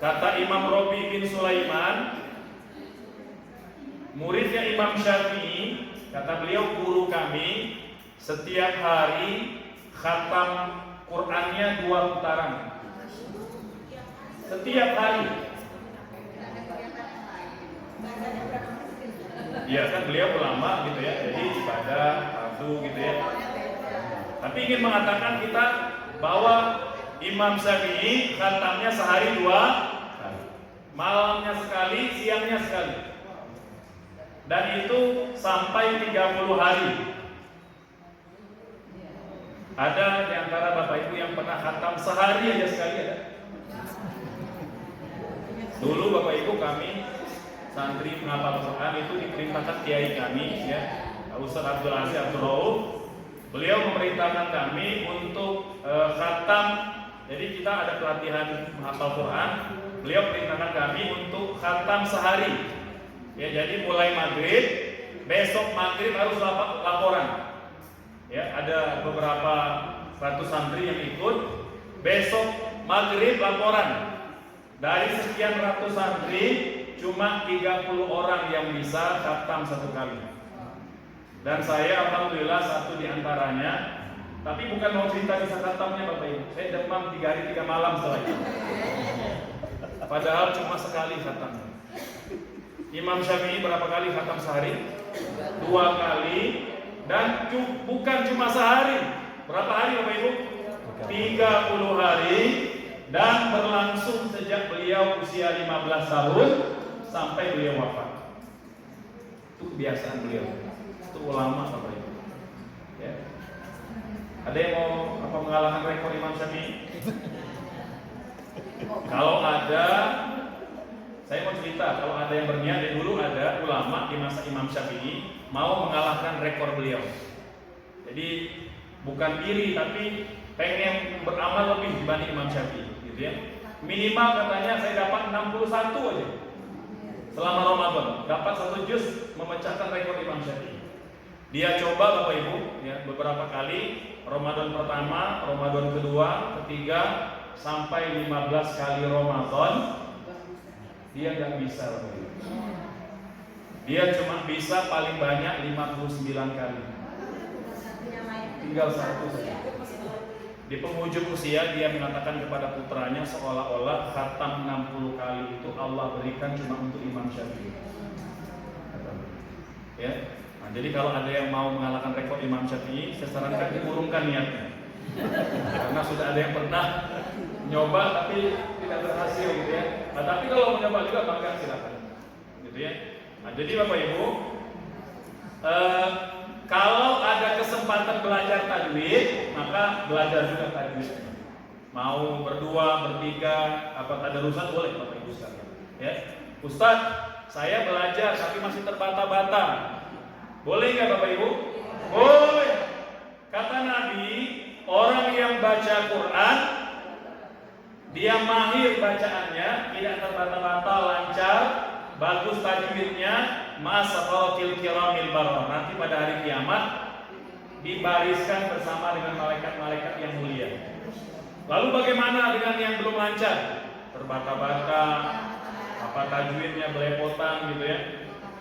kata Imam Robi bin Sulaiman, muridnya Imam Syafi'i, kata beliau, guru kami setiap hari khatam Qur'annya 2 putaran. Setiap hari. Ya kan beliau ulama gitu ya, jadi ibadah, fardu gitu ya. Tapi ingin mengatakan kita bahwa Imam Syafi'i khatamnya sehari 2 kali. Malamnya sekali, siangnya sekali. Dan itu sampai 30 hari. Ada di antara Bapak Ibu yang pernah khatam sehari aja sekali ada? Dulu Bapak Ibu kami santri penghafal Quran itu diperintahkan kiai kami ya, Ustaz Abdul Aziz Abdul Rauf. Beliau memerintahkan kami untuk khatam. Jadi kita ada pelatihan menghafal Quran. Beliau perintahkan kami untuk khatam sehari. Ya, jadi mulai maghrib, besok maghrib harus laporan. Ya, ada beberapa 100 santri yang ikut. Besok maghrib laporan. Dari sekian ratus santri, cuma 30 orang yang bisa khatam satu kali. Dan saya alhamdulillah satu di antaranya. Tapi bukan mau cerita bisa khatamnya Bapak Ibu. Saya demam 3 hari 3 malam setelah itu. Padahal cuma sekali khatamnya. Imam Syafi'i berapa kali khatam sehari? 2 kali. Dan bukan cuma sehari. Berapa hari Bapak Ibu? 30 hari. Dan berlangsung sejak beliau usia 15 tahun sampai beliau wafat. Itu kebiasaan beliau. Itu ulama Bapak Ibu. Ya. Ada yang mau mengalahkan rekor Imam Syafi'i? Kalau ada, saya mau cerita. Kalau ada yang berniat, dari dulu ada ulama di masa Imam Syafi'i mau mengalahkan rekor beliau. Jadi bukan iri, tapi pengen beramal lebih dibanding Imam Syafi'i, gitu ya. Minimal katanya saya dapat 61 aja selama Ramadan, dapat 1 juz, memecahkan rekor Imam Syafi'i. Dia coba Bapak Ibu ya, beberapa kali, Ramadan pertama, Ramadan kedua, ketiga, sampai 15 kali Ramadan. Dia nggak bisa Bapak Ibu. Dia cuma bisa paling banyak 59 kali. Tinggal 1 saja. Di penghujung usia dia mengatakan kepada putranya seolah-olah khatam 60 kali itu Allah berikan cuma untuk Imam Syafi'i. Ya. Nah, jadi kalau ada yang mau mengalahkan rekor Imam Syafi'i, saya sarankan diurungkan niatnya. Karena sudah ada yang pernah nyoba tapi tidak berhasil gitu ya. Nah, tapi kalau mau nyoba juga bangga silakan. Gitu ya. Nah, jadi Bapak Ibu, kalau ada kesempatan belajar tajwid, maka belajar juga tajwid. Mau berdua, bertiga, apa tadarusan boleh Bapak Ibu sekalian. Ya, Ustaz, saya belajar tapi masih terbata-bata. Boleh nggak Bapak Ibu? Boleh. Kata Nabi, orang yang baca Quran, dia mahir bacaannya, tidak terbata-bata, lancar, bagus tajwidnya, masaqatil kiramil barrah. Nanti pada hari kiamat dibariskan bersama dengan malaikat-malaikat yang mulia. Lalu bagaimana dengan yang belum lancar? Terbata-bata, apa tajwidnya belepotan gitu ya.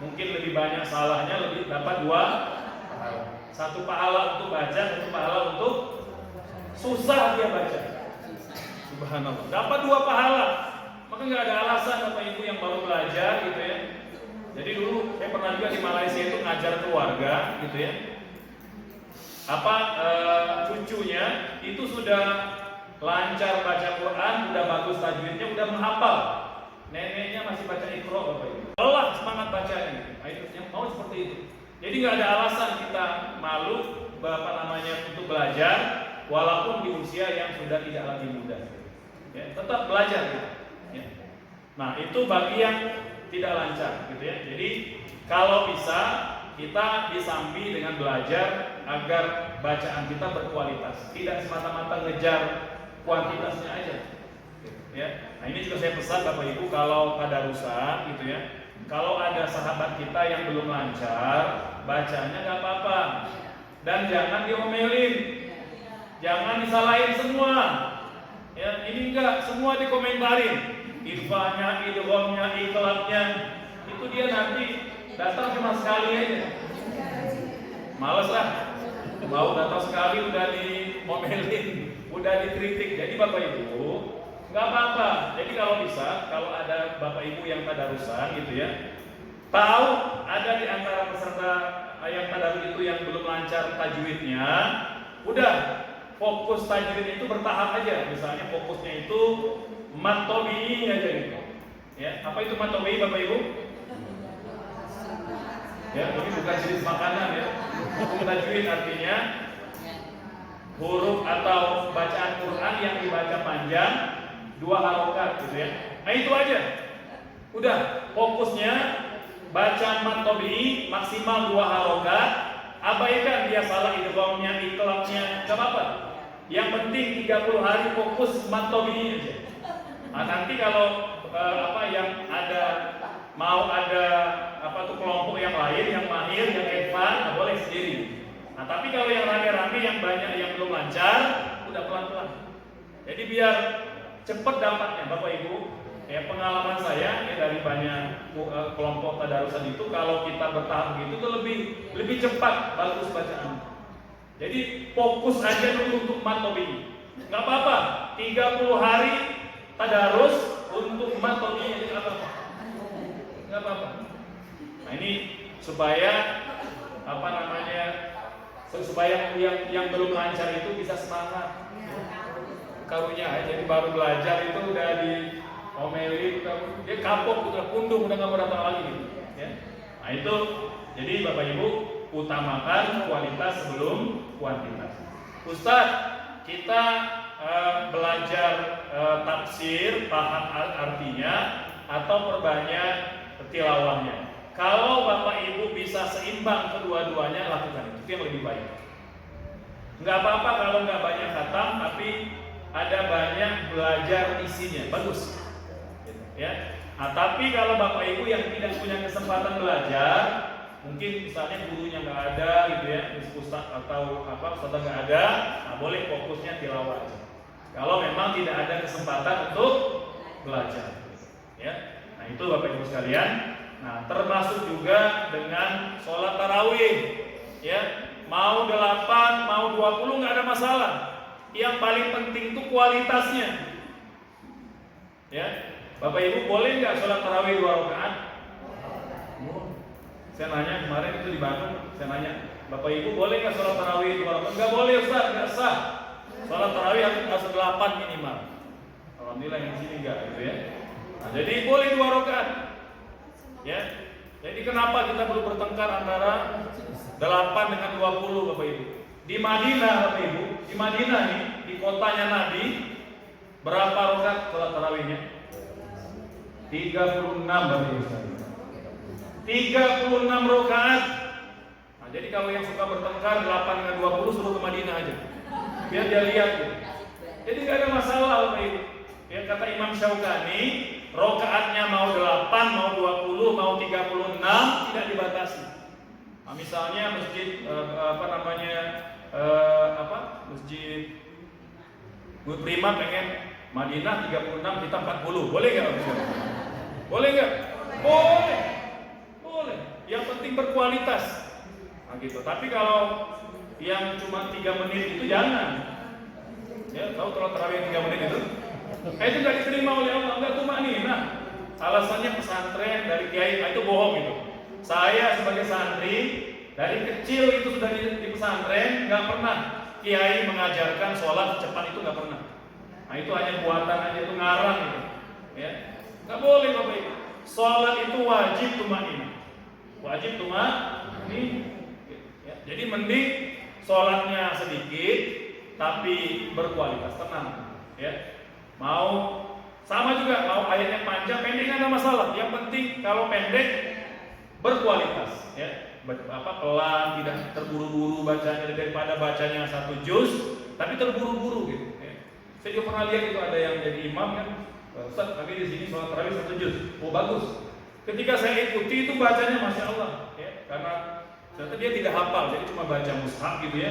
Mungkin lebih banyak salahnya, lebih dapat 2 pahala. 1 pahala untuk baca, 1 pahala untuk susah dia baca. Subhanallah. Dapat 2 pahala. Maka nggak ada alasan Bapak Ibu yang baru belajar gitu ya. Jadi dulu saya pernah juga di Malaysia itu ngajar keluarga gitu ya. Cucunya itu sudah lancar baca Quran, udah bagus tajwidnya, udah menghafal. Neneknya masih baca Iqra Bapak Ibu. Lelah semangat bacanya. Yang mau seperti itu. Jadi nggak ada alasan kita malu untuk belajar walaupun di usia yang sudah tidak lagi muda. Ya, tetap belajar. Ya. Nah, itu bagi yang tidak lancar gitu ya. Jadi kalau bisa kita disambi dengan belajar agar bacaan kita berkualitas, tidak semata-mata ngejar kuantitasnya aja. Ya. Nah, ini juga saya pesan Bapak Ibu kalau tadarusan gitu ya. Kalau ada sahabat kita yang belum lancar, bacanya nggak apa-apa. Dan jangan diomelin. Jangan disalahin semua. Ya, ini enggak semua dikomentarin. Irfanya, idghamnya, iqlabnya. Itu dia nanti datang cuma sekali aja. Males lah. Mau datang sekali udah diomelin, udah dikritik. Jadi Bapak Ibu, nggak apa-apa. Jadi kalau bisa, kalau ada Bapak Ibu yang tadarusan gitu ya, tahu ada di antara peserta yang tadarus itu yang belum lancar tajwidnya, udah fokus tajwid itu bertahap aja. Misalnya fokusnya itu mat tabi'i aja gitu. Ya, apa itu mat tabi'i Bapak Ibu? Ya, ini bukan jenis makanan ya. Hukum tajwid artinya huruf atau bacaan Quran yang dibaca panjang 2 harokat gitu ya. Nah itu aja. Udah fokusnya bacaan mat tabi'i maksimal 2 harokat. Abaikan dia salah idghamnya, iqlabnya, enggak apa-apa. Yang penting 30 hari fokus mat tabi'i aja. Nah, nanti kalau yang ada mau ada kelompok yang lain yang mahir, yang advance, nggak boleh sendiri. Nah, tapi kalau yang rame-rame yang banyak yang belum lancar, udah pelan-pelan. Jadi biar cepat dampaknya, Bapak Ibu. Ya, pengalaman saya ya, dari banyak kelompok tadarusan itu kalau kita bertahap gitu tuh lebih cepat bagus bacaan. Jadi fokus aja dulu untuk mat tabi'i. Nggak apa-apa, 30 hari tadarus untuk mat tabi'i nggak apa-apa. Nggak apa-apa. Nah, ini supaya supaya yang belum lancar itu bisa semangat. Karunya jadi baru belajar itu udah diomelin, dia kapok, udah pundung, udah nggak mau datang lagi gitu. Ya. Nah itu, jadi Bapak Ibu utamakan kualitas sebelum kuantitas. Ustadz, kita belajar tafsir, paham artinya, atau perbanyak tilawahnya. Kalau Bapak Ibu bisa seimbang kedua-duanya, lakukan itu yang lebih baik. Nggak apa-apa kalau nggak banyak khatam, tapi ada banyak belajar isinya, bagus. Ya. Nah, tapi kalau Bapak Ibu yang tidak punya kesempatan belajar, mungkin misalnya gurunya nggak ada, gitu ya, ustaz atau ustaz nggak ada, nah boleh fokusnya tilawah. Kalau memang tidak ada kesempatan untuk belajar, ya. Nah itu Bapak Ibu sekalian. Nah, termasuk juga dengan sholat tarawih, ya. Mau 8, mau 20 nggak ada masalah. Yang paling penting itu kualitasnya. Ya, Bapak Ibu boleh nggak sholat tarawih 2 rakaat? Saya nanya kemarin itu di Bandung, saya nanya, Bapak Ibu boleh nggak sholat tarawih 2 rakaat? Nggak boleh Ustaz, nggak sah. Sholat tarawih harus 8 minimal. Alhamdulillah yang di sini nggak, gitu ya. Nah, jadi boleh 2 rakaat. Ya, jadi kenapa kita perlu bertengkar antara 8 dengan 20 Bapak Ibu? Di Madinah Bapak Ibu, di Madinah nih, di kotanya Nabi, berapa rakaat sholat tarawihnya? 36 Bapak Ibu. 36 rakaat. Nah, jadi kalau yang suka bertengkar 8 dengan 20 suruh ke Madinah aja. Biar dia lihat gitu. Jadi nggak ada masalah Bapak Ibu. Ya, kata Imam Syaukani, rakaatnya mau 8, mau 20, mau 36 tidak dibatasi. Nah, misalnya masjid masjid Bud Prima pengen Madinah 36 kita 40, boleh nggak? Boleh nggak? Boleh, boleh. Yang penting berkualitas. Nah, gitu. Tapi kalau yang cuma 3 menit itu jangan. Ya, tahu kalau tarawih 3 menit itu? Itu nggak diterima oleh Allah, nggak tumakninah. Alasannya pesantren dari kiai, itu bohong itu. Saya sebagai santri dari kecil itu sudah di pesantren, nggak pernah kiai mengajarkan sholat cepat, itu nggak pernah. Nah itu hanya buatan aja, itu ngarang itu. Ya, nggak boleh Bapak Ibu. Sholat itu wajib tumakninah, wajib tumakninah. Ya, jadi mending sholatnya sedikit tapi berkualitas, tenang. Ya, mau Sama juga, mau ayatnya panjang, pendek nggak ada masalah. Yang penting kalau pendek berkualitas, ya. Pelan, tidak terburu-buru bacanya, daripada bacanya 1 juz, tapi terburu-buru gitu. Ya. Saya juga pernah lihat itu ada yang jadi imam kan, Ustaz, kami di sini sholat tarawih 1 juz, oh bagus. Ketika saya ikuti itu bacanya masya Allah, ya, karena ternyata dia tidak hafal, jadi cuma baca mushaf gitu ya.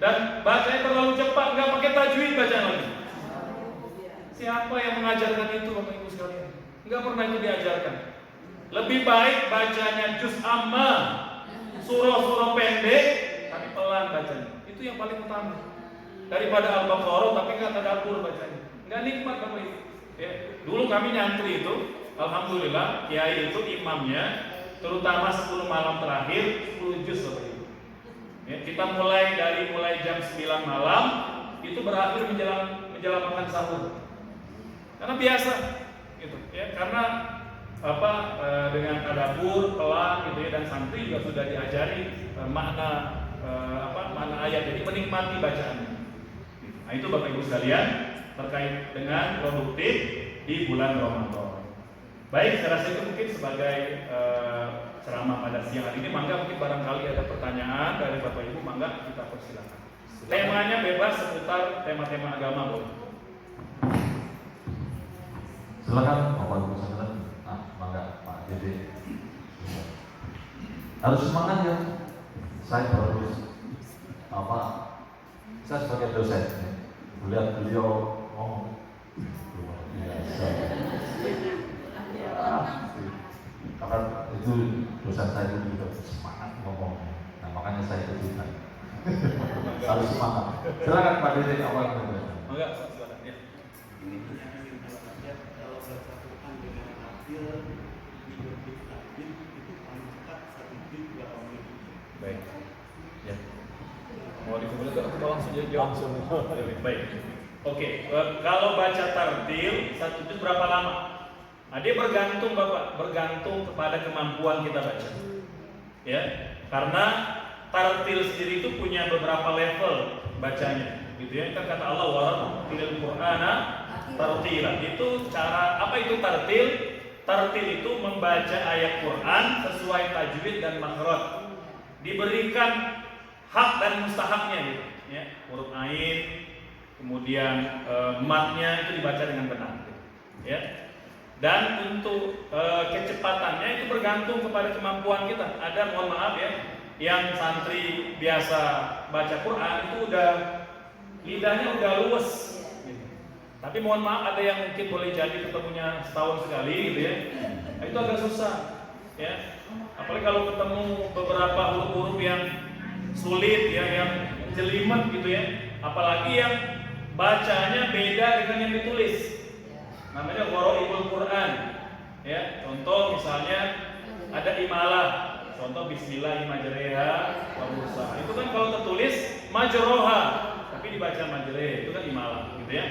Dan bacanya terlalu cepat, nggak pakai tajwid bacaan lagi. Siapa yang mengajarkan itu, Bapak Ibu sekalian? Nggak pernah itu diajarkan. Lebih baik bacanya juz amma, surah-surah pendek, tapi pelan bacanya. Itu yang paling utama. Daripada Al-Baqarah tapi nggak tadabbur bacanya, nggak nikmat Bapak Ibu. Ya. Dulu kami nyantri itu, alhamdulillah, kiai itu imamnya, terutama 10 malam terakhir 10 juz Bapak Ibu. Ya, kita mulai jam 9 malam itu berakhir menjelang makan sahur. Karena biasa gitu ya, karena dengan tadabbur pelan gitu ya, dan santri juga sudah diajari makna ayat, jadi menikmati bacaannya. Nah, itu Bapak Ibu sekalian terkait dengan produktif di bulan Ramadan. Baik, saya rasa itu mungkin sebagai ceramah pada siang hari ini. Mangga mungkin barangkali ada pertanyaan dari Bapak Ibu, mangga kita persilakan. Temanya bebas seputar tema-tema agama, boleh. Silakan Bapak Ibu sekalian. Mangga Pak Dede. Harus semangat ya. Saya saya sebagai dosen, melihat beliau ngomong luar biasa. Karena itu dosen saya itu juga semangat ngomongnya. Nah makanya saya ikutin. Harus semangat. Silakan Pak Dede awal. Mangga, silakan ya. Baik. Ya. Mau dikumpulkan atau langsung jawab? Baik. Oke, kalau baca tartil 1 juz berapa lama? Nah, dia bergantung Bapak, bergantung kepada kemampuan kita baca. Ya. Karena tartil sendiri itu punya beberapa level bacanya. Gitu ya. Kan kata Allah warattilil Qur'ana tartila. Itu cara apa itu tartil? Tartil itu membaca ayat Quran sesuai tajwid dan makhraj. Diberikan hak dan mustahaknya gitu, ya. Huruf ain, kemudian matnya itu dibaca dengan benar, gitu, ya. Dan untuk kecepatannya itu bergantung kepada kemampuan kita. Ada, mohon maaf ya, yang santri biasa baca Quran itu udah lidahnya udah luwes. Gitu. Tapi mohon maaf, ada yang mungkin boleh jadi ketemunya setahun sekali gitu ya. Nah, itu agak susah ya. Apalagi kalau ketemu beberapa huruf-huruf yang sulit ya, yang jelimet gitu ya. Apalagi yang bacanya beda dengan yang ditulis. Namanya gharaibul Quran. Ya, contoh misalnya ada imalah. Contoh bismillah majreha wa mursaha. Itu kan kalau tertulis majroha, tapi dibaca majreh, itu kan imalah gitu ya.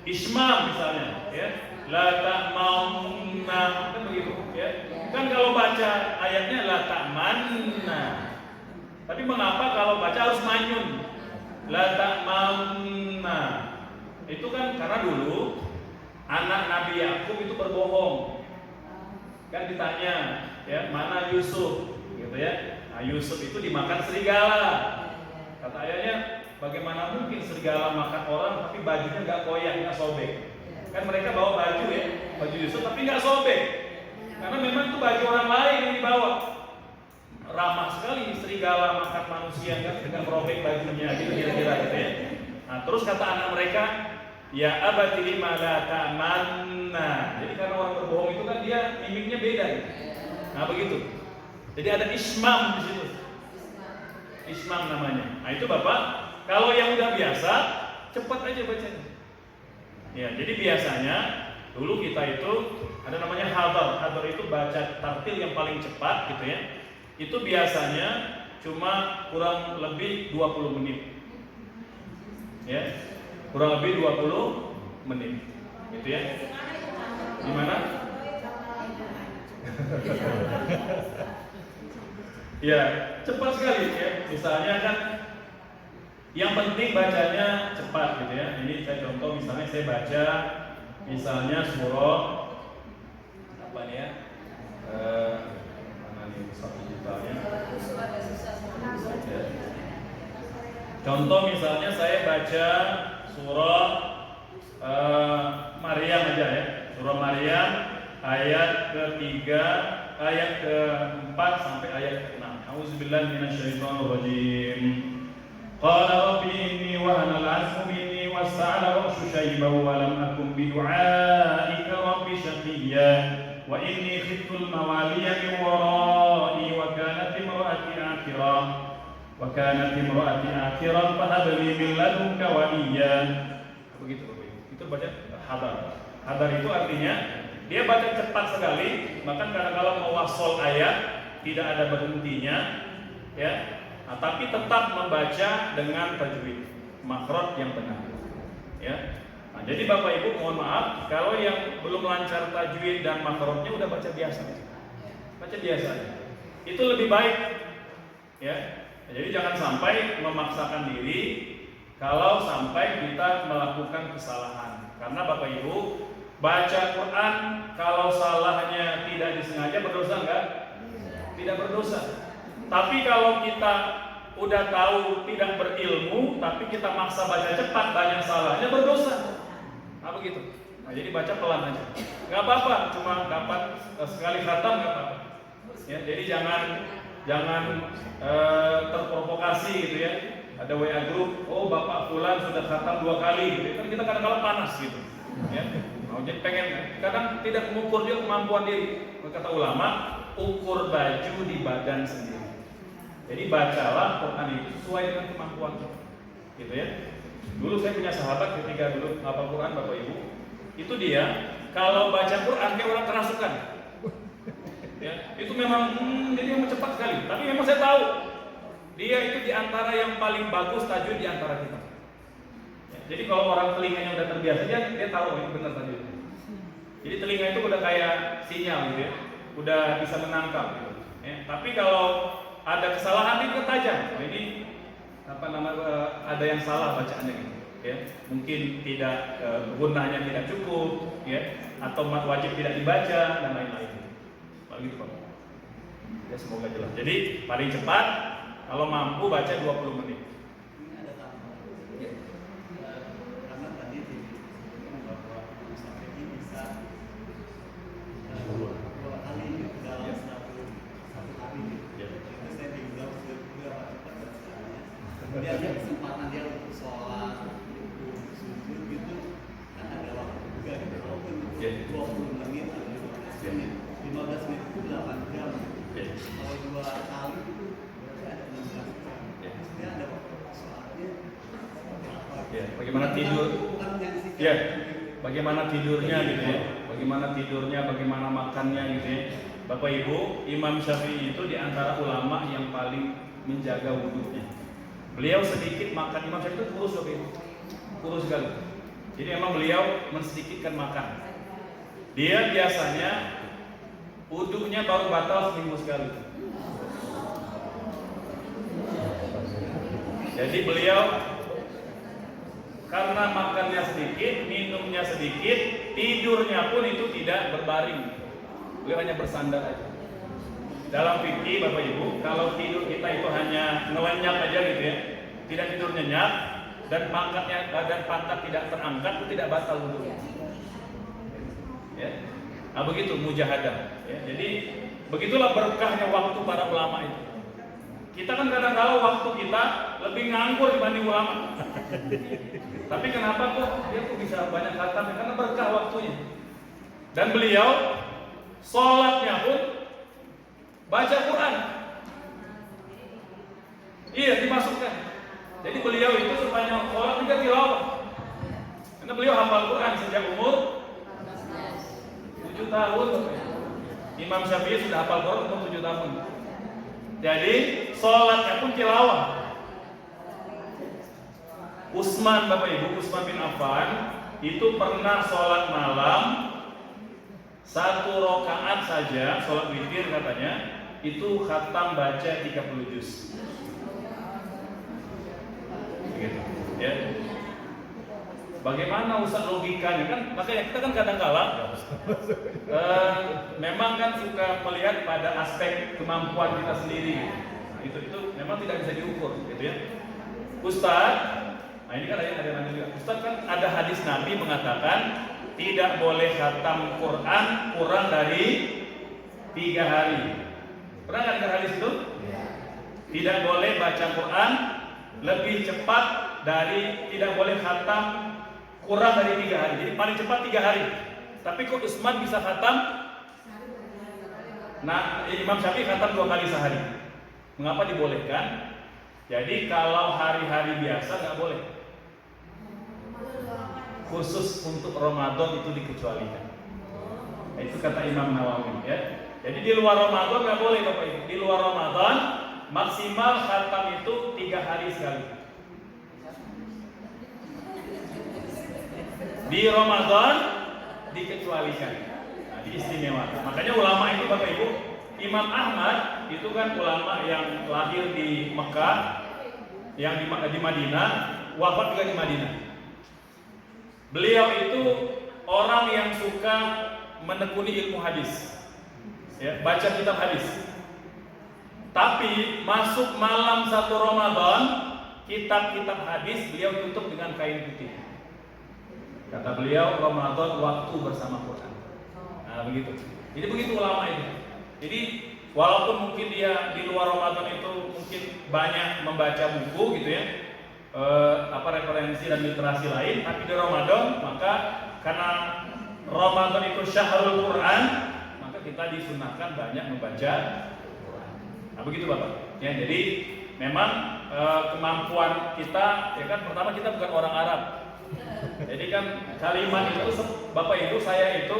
Ismam misalnya, ya, la ta'manna, kan begitu, ya. Kan kalau baca ayatnya la ta'manna, tapi mengapa kalau baca harus manyun? La ta'manna, itu kan karena dulu anak Nabi Yakub itu berbohong, kan ditanya, ya, mana Yusuf, gitu ya. Nah, Yusuf itu dimakan serigala, kata ayahnya. Bagaimana mungkin serigala makan orang tapi bajunya nggak koyak, nggak sobek? Kan mereka bawa baju ya, baju Yusuf tapi nggak sobek, karena memang itu baju orang lain yang dibawa. Ramah sekali serigala makan manusia kan, dengan merobek bajunya, gitu kira-kira gitu ya. Nah, terus kata anak mereka, ya abati lima la ta'manna. Jadi karena orang berbohong itu kan dia mimiknya beda. Gitu. Nah begitu. Jadi ada ismam di situ. Ismam namanya. Nah itu Bapak. Kalau yang udah biasa, cepat aja bacanya. Ya, jadi biasanya dulu kita itu ada namanya hadar. Hadar itu baca tartil yang paling cepat gitu ya. Itu biasanya cuma kurang lebih 20 menit. Ya. Kurang lebih 20 menit. Gitu ya. Gimana? Ya, cepat sekali ya. Misalnya kan yang penting bacanya cepat gitu ya. Ini saya contoh, misalnya saya baca Misalnya surah apa nih ya? Mana nih pusat digitalnya? Ya. Contoh misalnya saya baca surah Maryam aja ya. Surah Maryam ayat ketiga, ayat keempat sampai ayat ke-6. Auzubillahi minasyaitonirrajim. Qala rabbi inni wahana al-'azmu minni wasta'ala ra'su shayban wa lam akun bidu'aika rabbi shaqiyya wa inni khiftu al-mawaliya min wara'i wa kanat imra'ati 'aqiran fahab li min ladunka waliyya. Begitu Bapak Ibu. Itu baca hadar. Hadar itu artinya dia baca cepat sekali, bahkan kadang-kadang mewasol ayat tidak ada berhentinya, ya. Nah, tapi tetap membaca dengan tajwid, makhraj yang benar, ya. Nah, jadi Bapak Ibu mohon maaf kalau yang belum lancar tajwid dan makhrajnya udah baca biasa aja. Itu lebih baik, ya. Nah, jadi jangan sampai memaksakan diri kalau sampai kita melakukan kesalahan, karena Bapak Ibu baca Quran kalau salahnya tidak disengaja berdosa enggak? Tidak berdosa. Tapi kalau kita udah tahu tidak berilmu, tapi kita maksa baca cepat, banyak salahnya, berdosa. Nah begitu. Nah, jadi baca pelan aja. Nggak apa-apa, cuma dapat sekali khatam nggak apa-apa. Ya, jadi jangan terprovokasi gitu ya. Ada WA grup, oh Bapak Fulan sudah khatam 2 kali, gitu. Kan kita kadang-kadang panas gitu. Ya. Nah, jadi pengen, kadang tidak mengukur dia kemampuan diri. Kata ulama, ukur baju di badan sendiri. Jadi bacalah Quran itu sesuai dengan kemampuan gitu ya. Dulu saya punya sahabat ketika dulu hafal Quran Bapak Ibu, itu dia kalau baca Quran kayak orang kerasukan. Ya, itu memang jadi memang cepat sekali. Tapi memang saya tahu dia itu di antara yang paling bagus tajwid di antara kita. Ya, jadi kalau orang telinganya udah terbiasa dia tahu itu benar tajwid. Jadi telinga itu udah kayak sinyal gitu ya, udah bisa menangkap gitu. Ya, tapi kalau ada kesalahan itu tajam. Nah, ini ada yang salah bacaannya gitu. Ya, mungkin tidak gunanya tidak cukup, ya, atau wajib tidak dibaca dan lain-lain. Begitu Pak. Ya semoga jelas. Jadi paling cepat kalau mampu baca 20 menit. Karena tadi bahwa strategi bisa 2 kali dalam satu hari. Itu saya bilang berapa cepat caranya. Kemudian ada kesempatan dia untuk sholat, untuk sujud gitu, kan ada waktu juga gitu. Walaupun 20 menit atau 15 menit, 15 menit itu 8 jam. Kalau 2 kali itu berarti ada 16 jam. Dia ada waktu sholatnya. Ya, bagaimana tidur? Ya, bagaimana tidurnya gitu ya? Bagaimana tidurnya, bagaimana makannya gitu ya? Bapak Ibu, Imam Syafi'i itu di antara ulama yang paling menjaga wudhunya. Beliau sedikit makan, Imam Syafi'i itu kurus Bapak Ibu, kurus sekali. Jadi memang beliau mensedikitkan makan. Dia biasanya wudhunya baru batal seminggu sekali. Jadi beliau karena makannya sedikit, minumnya sedikit, tidurnya pun itu tidak berbaring. Beliau hanya bersandar aja. Dalam fikih Bapak Ibu, kalau tidur kita itu hanya ngelenyap aja gitu ya, tidak tidur nyenyak dan pantat tidak terangkat, itu tidak batal wudu. Ya. Nah begitu mujahadah. Ya. Jadi begitulah berkahnya waktu para ulama itu. Kita kan kadang-kadang waktu kita lebih nganggur dibanding ulama. Tapi kenapa kok dia kok bisa banyak khatam? Karena berkah waktunya. Dan beliau sholatnya pun baca Quran. Iya dimasukkan. Jadi beliau itu sepanjang sholat juga tilawah. Karena beliau hafal Quran sejak umur 7 tahun. Imam Syafi'i sudah hafal Quran umur 7 tahun. Jadi sholatnya pun tilawah. Utsman Bapak Ibu, Utsman bin Affan itu pernah sholat malam 1 rakaat saja, sholat witir katanya, itu khatam baca 30 juz. Begitu, ya. Bagaimana Ustaz logikanya kan? Makanya kita kan kadang-kala memang kan suka melihat pada aspek kemampuan kita sendiri. Nah, itu memang tidak bisa diukur, gitu ya. Ustaz, nah ini kan ada yang juga. Ustaz kan ada hadis Nabi mengatakan tidak boleh khatam Quran kurang dari 3 hari. Pernah nggak dengar hadis itu? Tidak boleh baca Quran lebih cepat dari, tidak boleh khatam kurang dari 3 hari. Jadi paling cepat 3 hari. Tapi kok Utsman bisa khatam? Nah, Imam Syafi'i khatam 2 kali sehari. Mengapa dibolehkan? Jadi kalau hari-hari biasa nggak boleh. Khusus untuk Ramadan itu dikecualikan. Nah, itu kata Imam Nawawi ya. Jadi di luar Ramadan nggak boleh Bapak Ibu. Di luar Ramadan maksimal khatam itu 3 hari sekali. Di Ramadan dikecualikan, nah, diistimewakan. Makanya ulama itu Bapak Ibu, Imam Ahmad itu kan ulama yang lahir di Mekah, yang di Madinah, wafat juga di Madinah. Beliau itu orang yang suka menekuni ilmu hadis, ya, baca kitab hadis. Tapi masuk malam 1 Ramadan, kitab-kitab hadis beliau tutup dengan kain putih. Kata beliau, Ramadan waktu bersama Quran. Nah begitu. Jadi begitu ulama itu. Jadi walaupun mungkin dia di luar Ramadan itu mungkin banyak membaca buku gitu ya, referensi dan literasi lain, tapi di Ramadan maka karena Ramadan itu syahrul Quran, maka kita disunahkan banyak membaca Quran. Nah begitu Bapak. Ya, jadi memang kemampuan kita, ya kan pertama kita bukan orang Arab. Jadi kan kalimat itu Bapak Ibu saya itu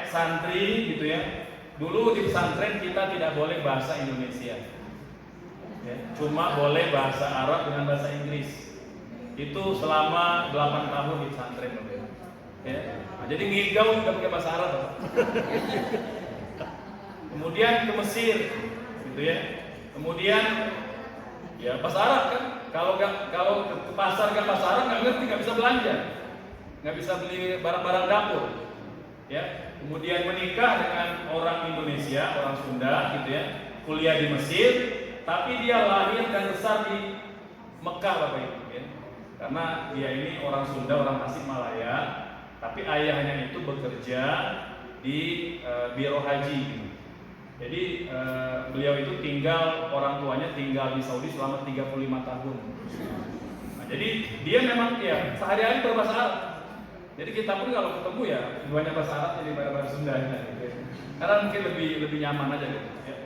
santri gitu ya. Dulu di pesantren kita tidak boleh bahasa Indonesia. Ya, cuma boleh bahasa Arab dengan bahasa Inggris. Itu selama 8 tahun di pesantren Bapak Ibu. Ya. Nah, jadi ngigau udah pakai bahasa Arab. Kemudian ke Mesir gitu ya. Kemudian ya bahasa Arab kan. Kalau ke pasar nggak bahasa Arab nggak ngerti, nggak bisa belanja, nggak bisa beli barang-barang dapur, ya. Kemudian menikah dengan orang Indonesia, orang Sunda, gitu ya, kuliah di Mesir, tapi dia lahir dan besar di Mekah, Bapak Ibu, ya. Karena dia ini orang Sunda, orang Tasikmalaya, tapi ayahnya itu bekerja di Biro Haji. Jadi beliau itu orang tuanya tinggal di Saudi selama 35 tahun. Nah, jadi dia memang ya sehari-hari berbahasa Arab. Jadi kita pun kalau ketemu ya banyak bahasa Arab jadi bahasa Sunda gitu. Karena mungkin lebih nyaman aja gitu ya.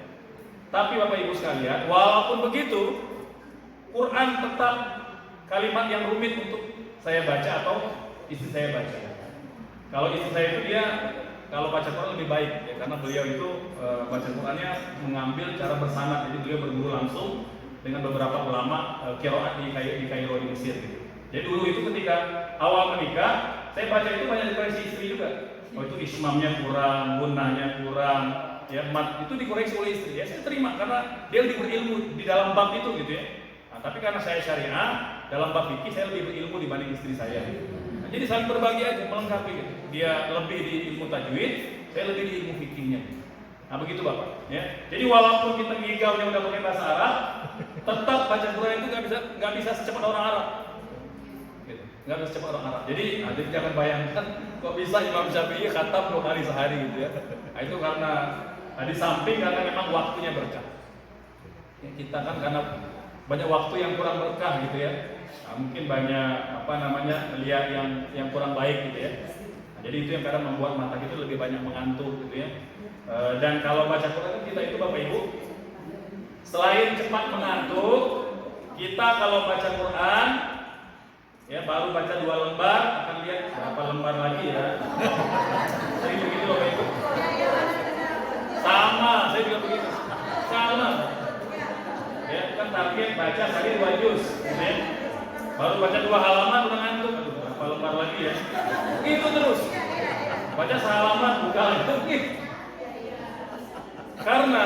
Tapi Bapak Ibu sekalian, walaupun begitu, Quran tetap kalimat yang rumit untuk saya baca atau istri saya baca. Kalau istri saya itu dia kalau baca Quran lebih baik ya, karena beliau itu baca Qurannya mengambil cara bersanad, jadi beliau berguru langsung dengan beberapa ulama qiraat di Kairo di Mesir gitu. Jadi dulu itu ketika awal menikah, saya baca itu banyak dikoreksi istri juga. Oh itu ismamnya kurang, gunnahnya kurang, ya mat itu dikoreksi oleh istri. Ya saya terima karena dia lebih berilmu di dalam bab itu gitu ya. Nah, tapi karena saya syariah dalam bab fikih saya lebih berilmu dibanding istri saya. Nah, jadi saling berbagi aja, melengkapi gitu. Dia lebih di ilmu tajwid, saya lebih di ilmu fikihnya. Nah begitu Bapak. Ya. Jadi walaupun kita ngigaunya udah pakai bahasa Arab, tetap baca Quran itu nggak bisa secepat orang Arab. Gitu. Nggak bisa secepat orang Arab. Jadi jangan bayangkan kok bisa Imam Syafi'i khatam 2 kali sehari gitu ya. Nah, itu karena di samping karena memang waktunya berkah. Ya, kita kan karena banyak waktu yang kurang berkah gitu ya. Nah, mungkin banyak lihat yang kurang baik gitu ya. Jadi itu yang kadang membuat mata kita lebih banyak mengantuk gitu ya. Dan kalau baca Quran kita itu Bapak Ibu, selain cepat mengantuk, kita kalau baca Quran ya baru baca 2 lembar akan lihat berapa lembar lagi ya. Sering begitu Bapak Ibu. Sama, saya juga begitu. Sama. Ya kan target baca tadi 2 juz, gitu ya. Baru baca 2 halaman udah ngantuk. Aduh, berapa lembar lagi ya? Itu terus. Baca sehalaman buka lagi. Karena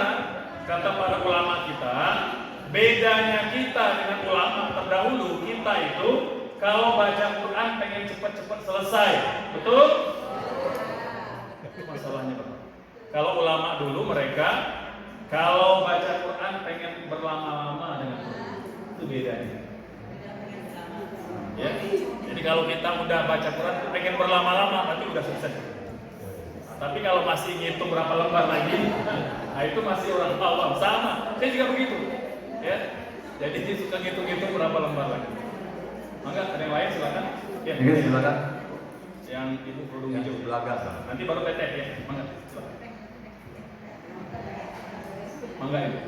kata para ulama kita, bedanya kita dengan ulama terdahulu, kita itu kalau baca Quran pengen cepat-cepat selesai, betul? Itu masalahnya Bapak. Kalau ulama dulu mereka kalau baca Quran pengen berlama-lama dengan Quran, itu bedanya. Ya, jadi kalau kita udah baca Quran pengen berlama-lama, berarti udah selesai. Tapi kalau masih ngitung berapa lembar lagi, nah itu masih orang awam. Sama, saya juga begitu. Ya, jadi suka ngitung-ngitung berapa lembar lagi. Mangga, ada yang lain silakan. Ya, silakan. Yang ibu kerudung hijau Belagas. nanti baru teteh ya. Mangga, silakan. Mangga ibu.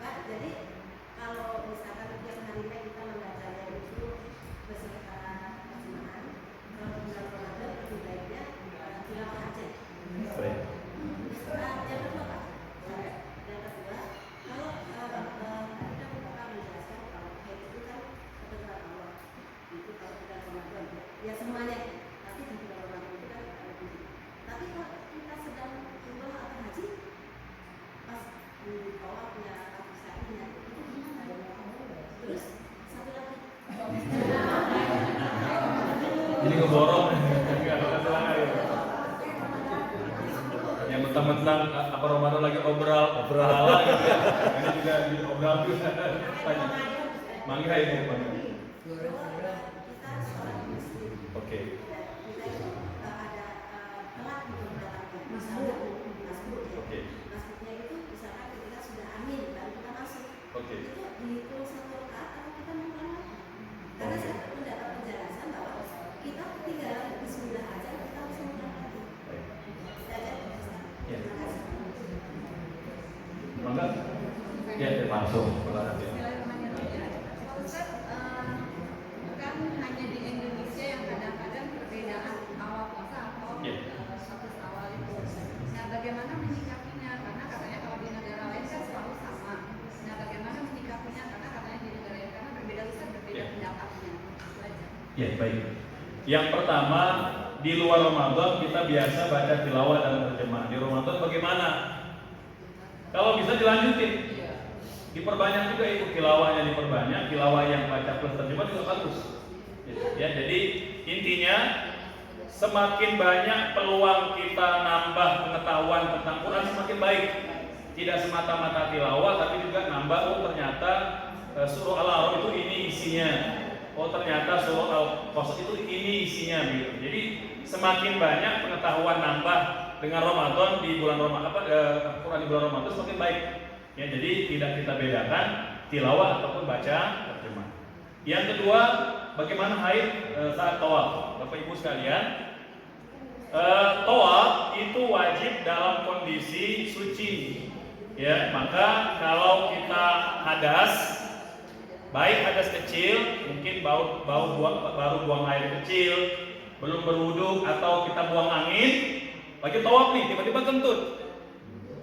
Pak, jadi kalau misalkan tiap harinya kita membacanya itu beserta terjemahan, kalau bulan Ramadan lebih baiknya tilawah aja. Yang kedua Pak, yang kedua, kalau tadi kan Bapak menjelaskan kalau haid itu kan kebetulan Allah, itu kalau bulan Ramadan, ya semuanya. Tapi di bulan Ramadan itu kan ada tinggi. Tapi kalau kita sedang umroh atau haji, pas di bawahnya atau saatnya itu gimana? Terus satu lagi. Ini ngeborong. Enggak silakan ya. Yang mentang-mentang apa Ramadan lagi obral gitu. Ini juga di obral juga. Mangga ibu. Kita seorang muslim. Oke. Kita itu ada telat memberangkatkan misalnya masbuk ya. Oke. Masbuknya itu misalkan ketika sudah amin baru kita masuk. Oke. Itu dihitung satu rakaat atau kita mengulang lagi? Karena saya mendapat penjelasan bahwa kita tinggal bismillah aja kita harus mengulang lagi. Kita aja. Ya. Terima kasih. Mangga. Ya, Langsung. Ustaz, bukan hanya di Indonesia yang kadang-kadang perbedaan awal puasa atau status awal itu. Nah, bagaimana menyikapinya? Karena katanya kalau di negara lain kan selalu sama. Nah, bagaimana menyikapinya? Karena katanya di negara lain karena berbeda Ustaz, berbeda pendapatnya. Itu aja. Ya, baik. Yang pertama, di luar Ramadan kita biasa baca tilawah dan terjemahan. Di Ramadan bagaimana? Kalau bisa dilanjutin. Diperbanyak juga itu tilawahnya, diperbanyak. Tilawah yang baca plus terjemah juga bagus. Ya, jadi intinya semakin banyak peluang kita nambah pengetahuan tentang Quran semakin baik. Tidak semata-mata tilawah tapi juga nambah, oh ternyata surah Al-A'raf itu ini isinya. Oh ternyata surah Al-Qasas itu ini isinya gitu. Jadi semakin banyak pengetahuan nambah dengan Ramadan di bulan Ramadan Quran di bulan Ramadan semakin baik. Ya, jadi tidak kita bedakan tilawah ataupun baca terjemah. Yang kedua, bagaimana haid saat tawaf? Bapak Ibu sekalian, tawaf itu wajib dalam kondisi suci. Ya, maka kalau kita hadas, baik hadas kecil, mungkin baru buang air kecil, belum berwudu atau kita buang angin, lagi tawaf nih tiba-tiba kentut.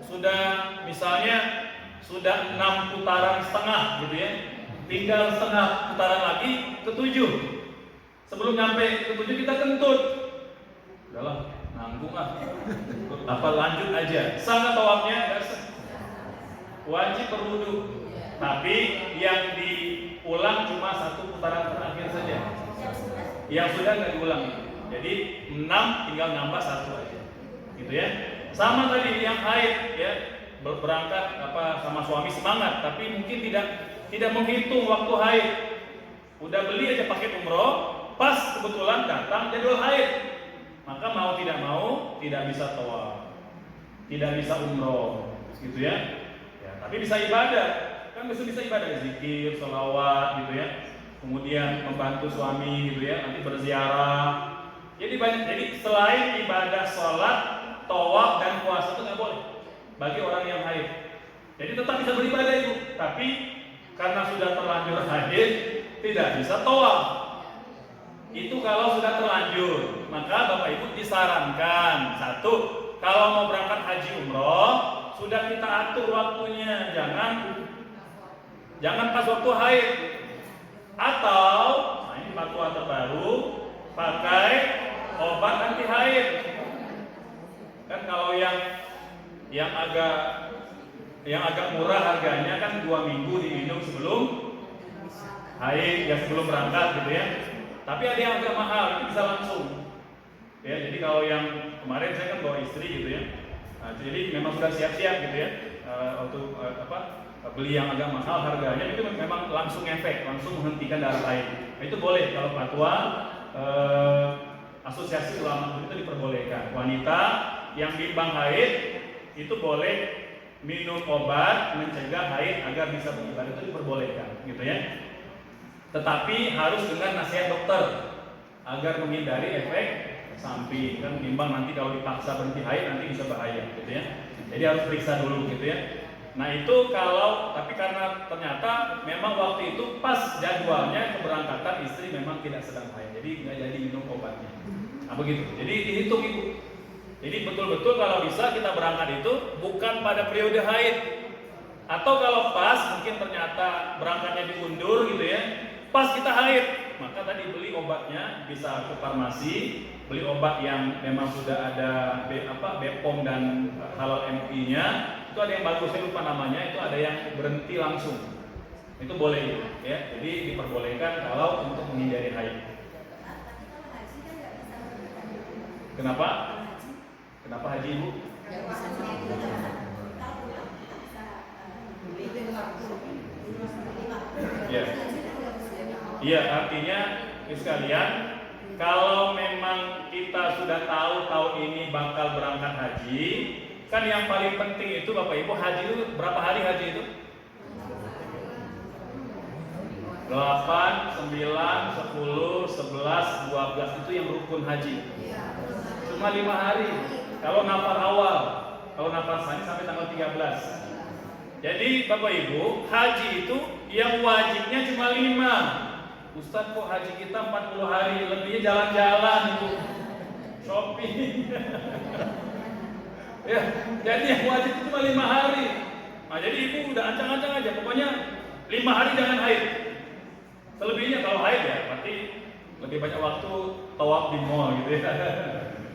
Sudah misalnya sudah 6 putaran setengah gitu ya, tinggal setengah putaran lagi ke 7. Sebelum nyampe ke 7 kita kentut, udahlah nanggung apa lanjut aja. Sana tawafnya wajib berwudu, tapi yang diulang cuma 1 putaran terakhir saja. Yang sudah nggak diulang. Jadi 6 tinggal nambah 1 aja, gitu ya. Sama tadi yang haid ya, berangkat sama suami semangat, tapi mungkin tidak menghitung waktu haid. Udah beli aja paket umroh, pas kebetulan datang jadwal haid, maka mau tidak bisa tawaf, tidak bisa umroh, gitu ya. Ya, tapi bisa ibadah, kan bisa ibadah, zikir, sholawat, gitu ya. Kemudian membantu suami, gitu ya, nanti berziarah. Jadi banyak. Jadi selain ibadah sholat, tawaf dan puasa itu nggak boleh bagi orang yang haid. Jadi tetap bisa beribadah itu, tapi karena sudah terlanjur haid tidak bisa tawaf. Itu kalau sudah terlanjur, maka Bapak Ibu disarankan, 1, kalau mau berangkat haji umroh sudah kita atur waktunya, jangan pas waktu haid. Atau ini fatwa terbaru, pakai obat anti haid. Kan kalau yang agak murah harganya kan 2 minggu diminum sebelum haid ya sebelum berangkat gitu ya. Tapi ada yang agak mahal, itu bisa langsung. Ya, jadi kalau yang kemarin saya kan bawa istri gitu ya. Nah, jadi memang sudah siap-siap gitu ya. Untuk beli yang agak mahal harganya itu memang langsung efek, langsung menghentikan darah haid. Nah, itu boleh kalau fatwa Asosiasi Ulama itu diperbolehkan. Wanita yang bimbang haid itu boleh minum obat mencegah haid agar bisa beribadah, itu diperbolehkan, gitu ya. Tetapi harus dengan nasihat dokter agar menghindari efek samping. Kan bimbang nanti kalau dipaksa berhenti haid nanti bisa bahaya, gitu ya. Jadi harus periksa dulu, gitu ya. Nah itu kalau, tapi karena ternyata memang waktu itu pas jadwalnya keberangkatan istri memang tidak sedang haid, jadi nggak jadi minum obatnya. Nah begitu, jadi dihitung itu. Jadi betul-betul kalau bisa kita berangkat itu bukan pada periode haid. Atau kalau pas mungkin ternyata berangkatnya diundur gitu ya, pas kita haid, maka tadi beli obatnya bisa ke farmasi, beli obat yang memang sudah ada BPOM dan halal MUI-nya. Itu ada yang bagus, saya lupa namanya, itu ada yang berhenti langsung. Itu boleh ya. Jadi diperbolehkan kalau untuk menghindari haid. Kenapa? Kenapa haji Ibu? Ya. Iya, artinya sekalian, kalau memang kita sudah tahu tahun ini bakal berangkat haji, kan yang paling penting itu Bapak Ibu, haji itu berapa hari haji itu? 8, 9, 10, 11, 12 itu yang rukun haji. Cuma 5 hari. Kalau nafar awal, kalau nafar sani sampai tanggal 13. Jadi Bapak Ibu, haji itu yang wajibnya cuma 5. Ustadz kok haji kita 40 hari, lebihnya jalan-jalan itu, shopping. Ya, jadi yang wajib itu cuma 5 hari. Nah, jadi ibu udah ancang-ancang aja, pokoknya 5 hari jangan haid. Selebihnya kalau haid ya, berarti lebih banyak waktu tawaf di mall gitu ya.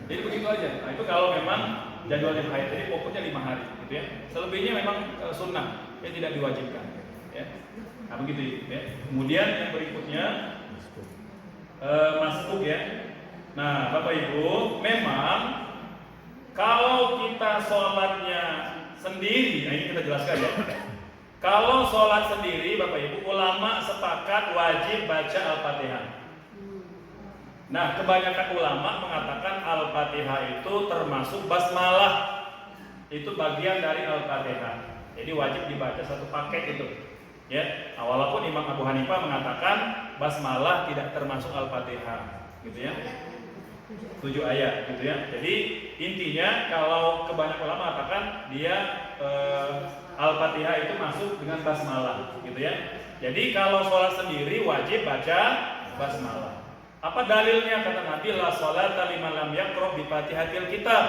Jadi begitu aja. Nah, itu kalau memang jadwalnya haid, jadi pokoknya 5 hari gitu ya. Selebihnya memang sunnah, ya tidak diwajibkan. Ya. Nah begitu ya. Kemudian yang berikutnya masbuk ya. Nah Bapak Ibu, memang kalau kita sholatnya sendiri, nah ini kita jelaskan ya. Kalau sholat sendiri, Bapak Ibu, ulama sepakat wajib baca Al-Fatihah. Nah, kebanyakan ulama mengatakan Al-Fatihah itu termasuk basmalah. Itu bagian dari Al-Fatihah. Jadi wajib dibaca satu paket itu. Ya, walaupun Imam Abu Hanifah mengatakan basmalah tidak termasuk Al-Fatihah, gitu ya. 7 ayat gitu ya. Jadi intinya kalau kebanyakan ulama mengatakan dia Al-Fatihah itu masuk dengan basmalah gitu ya. Jadi kalau sholat sendiri wajib baca basmalah. Apa dalilnya? Kata Nabi, la sholata liman lam yaqra bi Fatihatil kitab.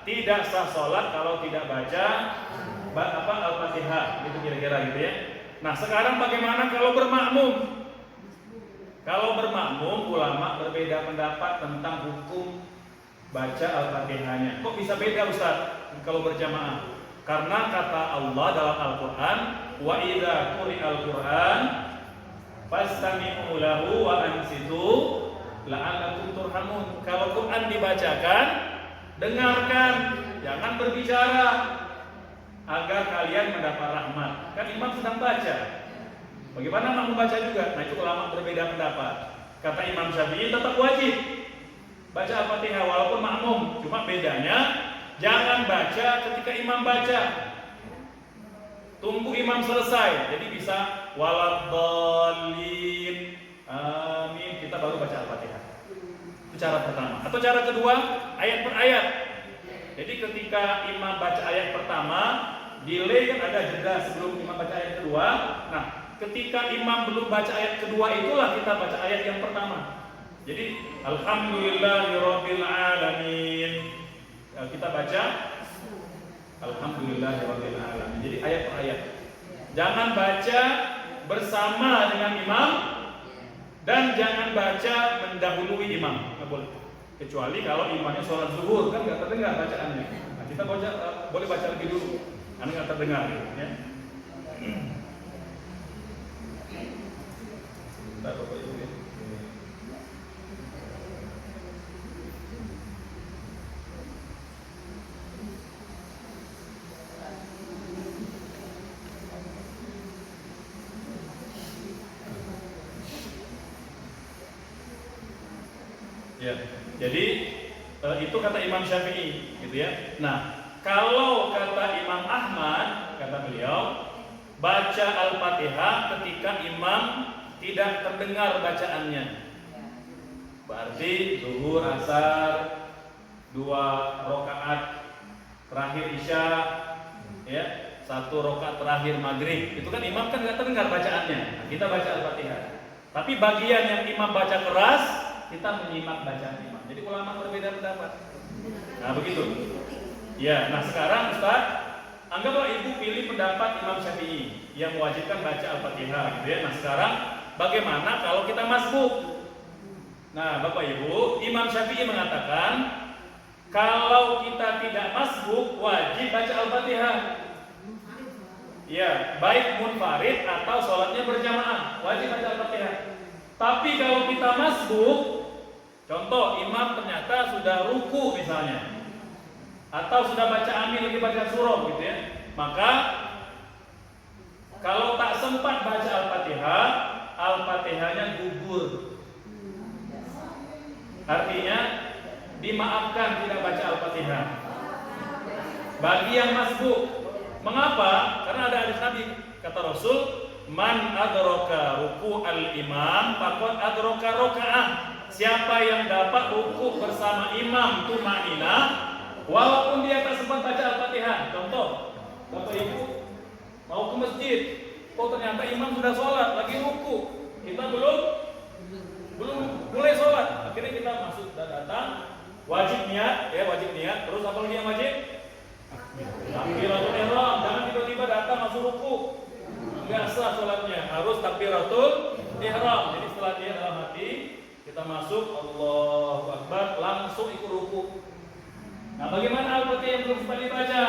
Tidak sah sholat kalau tidak baca Al-Fatihah, gitu kira-kira gitu ya. Nah, sekarang bagaimana kalau bermakmum? Kalau bermakmum, ulama berbeda pendapat tentang hukum baca Al-Fatihahnya. Kok bisa beda Ustaz kalau berjamaah? Karena kata Allah dalam Al-Quran, wa idza quri'al Qur'an fastami'u lahu wa ansitu la'allakum turhamun. Kalau Quran dibacakan, dengarkan, jangan berbicara agar kalian mendapat rahmat. Kan imam sedang baca. Bagaimana makmum baca juga? Nah, itu ulama berbeda pendapat. Kata Imam Syafi'i tetap wajib baca Al-Fatihah walaupun makmum. Cuma bedanya jangan baca ketika imam baca. Tunggu imam selesai. Jadi bisa waladhdallin amin, kita baru baca Al-Fatihah. Itu cara pertama. Atau cara kedua, ayat per ayat. Jadi ketika imam baca ayat pertama, delay kan ada jeda sebelum imam baca ayat kedua. Nah, ketika imam belum baca ayat kedua, itulah kita baca ayat yang pertama. Jadi alhamdulillahirabbil alamin. Kita baca alhamdulillahirabbil alamin. Jadi ayat per ayat. Jangan baca bersama dengan imam dan jangan baca mendahului imam. Nggak boleh. Kecuali kalau imamnya sholat zuhur, kan nggak terdengar bacaannya. Nah, kita boleh baca lebih dulu, karena nggak terdengar, ya. Bentar Bapak Ibu ya. Ya, jadi itu kata Imam Syafi'i, gitu ya. Nah, kalau kata Imam Ahmad, kata beliau, baca Al-Fatihah ketika imam tidak terdengar bacaannya. Berarti zuhur, asar, 2 rakaat terakhir isya, ya, 1 rakaat terakhir maghrib. Itu kan imam kan nggak terdengar bacaannya. Nah, kita baca Al-Fatihah. Tapi bagian yang imam baca keras, kita menyimak bacaan imam. Jadi ulama berbeda pendapat. Nah, begitu. Ya, nah sekarang Ustaz, anggaplah ibu pilih pendapat Imam Syafi'i yang mewajibkan baca Al-Fatihah, gitu ya. Nah sekarang bagaimana kalau kita masbuk? Nah Bapak Ibu, Imam Syafi'i mengatakan kalau kita tidak masbuk wajib baca Al-Fatihah. Ya, baik munfarid atau sholatnya berjamaah wajib baca Al-Fatihah. Tapi kalau kita masbuk, contoh imam ternyata sudah ruku misalnya, atau sudah baca amin lagi baca surah, gitu ya, maka kalau tak sempat baca Al-Fatihah, Al-Fatihahnya gugur. Artinya dimaafkan tidak baca Al-Fatihah bagi yang masbuk. Mengapa? Karena ada hadis Nabi, kata Rasul, man adraka ruku al-imam faqad adraka rakaah. Siapa yang dapat ruku bersama imam tumanina walaupun dia tak sempat baca Al-Fatihah. Contoh, Bapak Ibu mau ke masjid, oh ternyata imam sudah sholat, lagi ruku, kita belum mulai sholat. Akhirnya kita masuk dan datang, wajib niat, ya wajib niat. Terus apa lagi yang wajib? Takbiratul ihram. Jangan tiba-tiba datang masuk ruku, nggak sah sholatnya. Harus takbiratul ihram. Jadi setelah dia dalam hati, kita masuk Allahu Akbar, langsung ikut ruku. Nah, bagaimana Al-Fatihah yang belum sempat dibaca?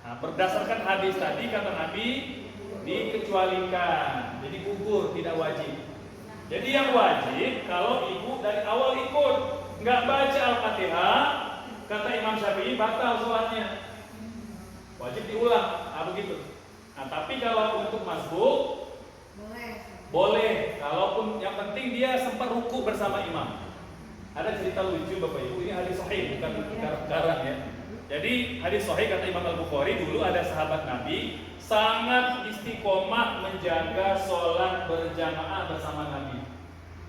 Nah, berdasarkan hadis tadi kata Nabi dikecualikan, jadi gugur, tidak wajib. Jadi yang wajib kalau ibu dari awal ikut, nggak baca Al-Fatihah, kata Imam Syafi'i batal sholatnya, wajib diulang. Nah, begitu. Nah, tapi kalau untuk masbuk boleh, kalaupun yang penting dia sempat ruku bersama imam. Ada cerita lucu Bapak Ibu, ini hadis sahih bukan garang ya. Jadi hadis sahih kata Imam Al-Bukhari, dulu ada sahabat Nabi sangat istiqomah menjaga sholat berjamaah bersama Nabi.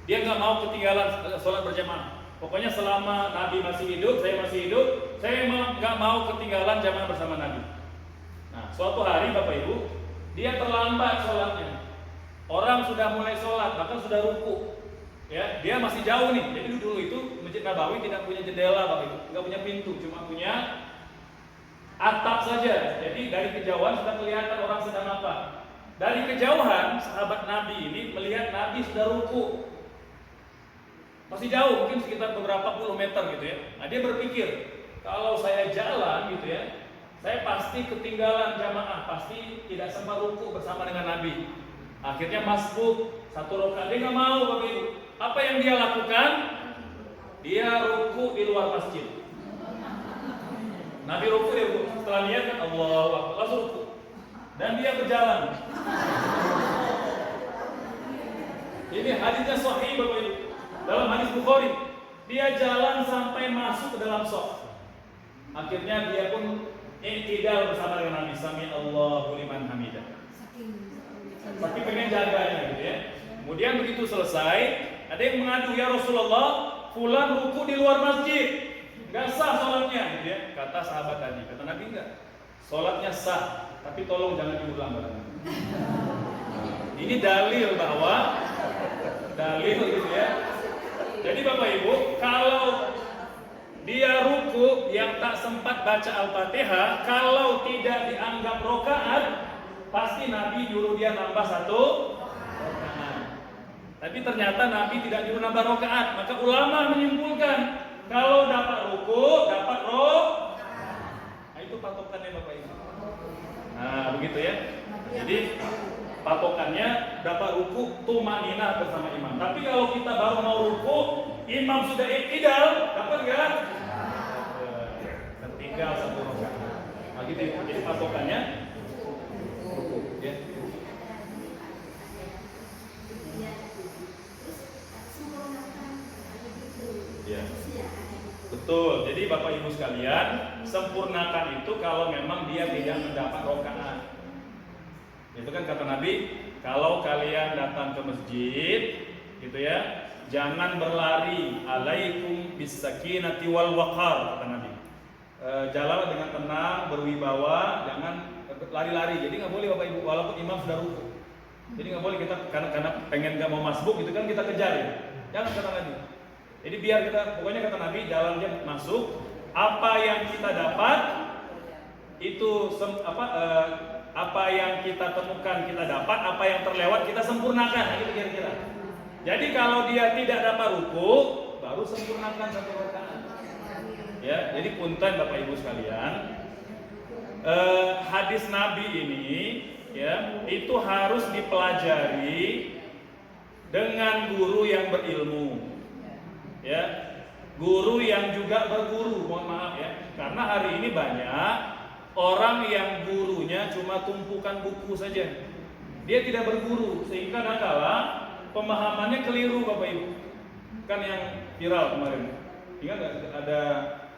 Dia nggak mau ketinggalan sholat berjamaah. Pokoknya selama Nabi masih hidup, saya nggak mau ketinggalan jamaah bersama Nabi. Nah, suatu hari Bapak Ibu, dia terlambat sholatnya. Orang sudah mulai sholat, bahkan sudah ruku. Ya, dia masih jauh nih. Jadi dulu itu Masjid Nabawi tidak punya jendela, Bapak Ibu, nggak punya pintu, cuma punya atap saja. Jadi dari kejauhan sudah kelihatan orang sedang apa. Dari kejauhan sahabat Nabi ini melihat Nabi sudah ruku. Masih jauh, mungkin sekitar beberapa puluh meter gitu ya. Nah, dia berpikir, kalau saya jalan gitu ya, saya pasti ketinggalan jamaah, pasti tidak sempat ruku bersama dengan Nabi. Akhirnya masbuk 1 rakaat. Dia nggak mau, Bapak Ibu. Apa yang dia lakukan? Dia ruku di luar masjid. Nabi ruku, dia ruku. Setelah lihat kan Allahu Akbar, langsung ruku. Dan dia berjalan. Ini hadisnya sahih Bapak Ibu. Dalam hadis Bukhari, dia jalan sampai masuk ke dalam shaf. Akhirnya dia pun i'tidal bersama dengan Nabi, sami Allahu liman hamidah. Tapi pengen jaganya gitu ya. Kemudian begitu selesai, ada yang mengadu, ya Rasulullah, fulan ruku di luar masjid, nggak sah sholatnya, gitu ya. Kata sahabat tadi, kata Nabi enggak, sholatnya sah, tapi tolong jangan diulang barangkali. Ini dalil bahwa gitu ya. Jadi Bapak Ibu, kalau dia ruku yang tak sempat baca Al-Fatihah, kalau tidak dianggap rokaat, pasti Nabi nyuruh dia nambah 1 rokaat. Tapi ternyata Nabi tidak nyuruh nambah rokaat. Maka ulama menyimpulkan kalau dapat ruku, dapat rokaat. Nah, itu patokannya Bapak Ibu. Nah, begitu ya. Jadi patokannya dapat ruku tumanina bersama imam. Tapi kalau kita baru mau ruku, imam sudah iktidal, dapat enggak? Tertinggal satu rakaat. Nah, gitu. Jadi patokannya ruku, ya. Ya. Betul. Jadi Bapak Ibu sekalian, sempurnakan itu kalau memang dia tidak mendapat rakaat. Itu kan kata Nabi, kalau kalian datang ke masjid, gitu ya, jangan berlari, alaikum bisakinati wal waqar, kata Nabi. Jalanlah dengan tenang, berwibawa, jangan lari-lari. Jadi nggak boleh Bapak Ibu, walaupun imam sudah ruku. Jadi nggak boleh kita karena pengen nggak mau masbuk, gitu kan kita kejar ya. Jangan, kata Nabi. Jadi biar kita, pokoknya kata Nabi, jalannya masuk, apa yang kita dapat itu apa yang kita temukan kita dapat, apa yang terlewat kita sempurnakan, gitu kira-kira. Jadi kalau dia tidak dapat ruku, baru sempurnakan satu rakaat. Ya, jadi punten Bapak Ibu sekalian, hadis Nabi ini ya itu harus dipelajari dengan guru yang berilmu. Ya, guru yang juga berguru, mohon maaf ya, karena hari ini banyak orang yang gurunya cuma tumpukan buku saja, dia tidak berguru, sehingga kadang-kala pemahamannya keliru Bapak Ibu. Kan yang viral kemarin, ingat ada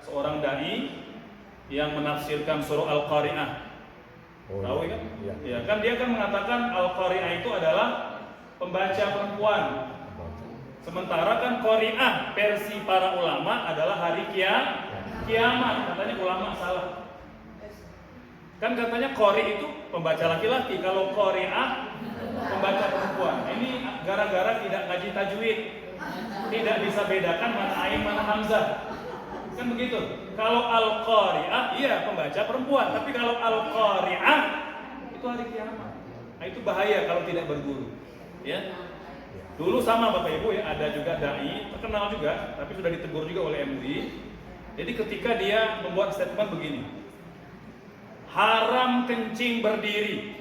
seorang dai yang menafsirkan surah Al-Qari'ah, tahu kan? Ya, kan dia kan mengatakan Al-Qari'ah itu adalah pembaca perempuan. Sementara kan Qari'ah versi para ulama adalah hari kiamat. Katanya ulama salah. Kan katanya Qari itu pembaca laki-laki, kalau Qari'ah pembaca perempuan. Ini gara-gara tidak ngaji tajwid, tidak bisa bedakan mana ain mana hamzah. Kan begitu. Kalau Al-Qari'ah iya pembaca perempuan, tapi kalau Al-Qari'ah itu hari kiamat. Nah, itu bahaya kalau tidak berguru. Ya. Dulu sama Bapak Ibu ya, ada juga dai terkenal juga, tapi sudah ditegur juga oleh MUI. Jadi ketika dia membuat statement begini, haram kencing berdiri,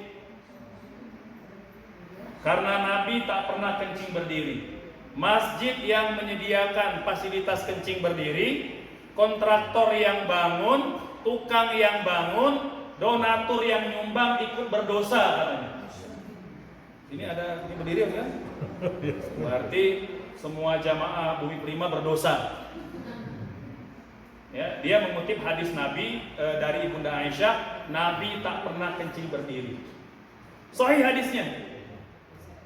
karena Nabi tak pernah kencing berdiri. Masjid yang menyediakan fasilitas kencing berdiri, kontraktor yang bangun, tukang yang bangun, donatur yang nyumbang ikut berdosa katanya. Ini ada kencing berdiri kan? Berarti semua jamaah Bumi Prima berdosa. Ya, dia mengutip hadis Nabi dari Ibunda Aisyah, Nabi tak pernah kencing berdiri. Sahih hadisnya.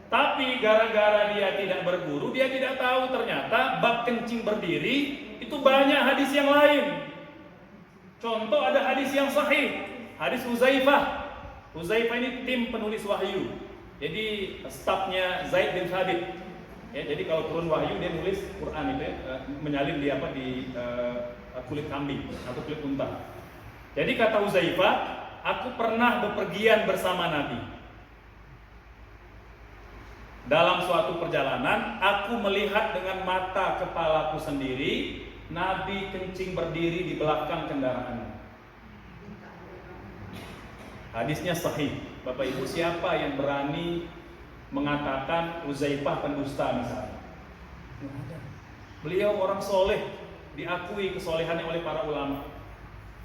Tapi gara-gara dia tidak berguru, dia tidak tahu ternyata bab kencing berdiri itu banyak hadis yang lain. Contoh ada hadis yang sahih, hadis Huzaifah. Huzaifah ini tim penulis wahyu. Jadi stafnya Zaid bin Thabit. Ya, jadi kalau turun wahyu dia nulis Quran itu ya, menyalin di kulit kambing atau kulit unta. Jadi kata Huzaifah, aku pernah bepergian bersama Nabi. Dalam suatu perjalanan, aku melihat dengan mata kepalaku sendiri Nabi kencing berdiri di belakang kendaraannya. Hadisnya sahih. Bapak Ibu, siapa yang berani mengatakan Huzaifah pendusta misalnya? Beliau orang soleh, diakui kesolehannya oleh para ulama.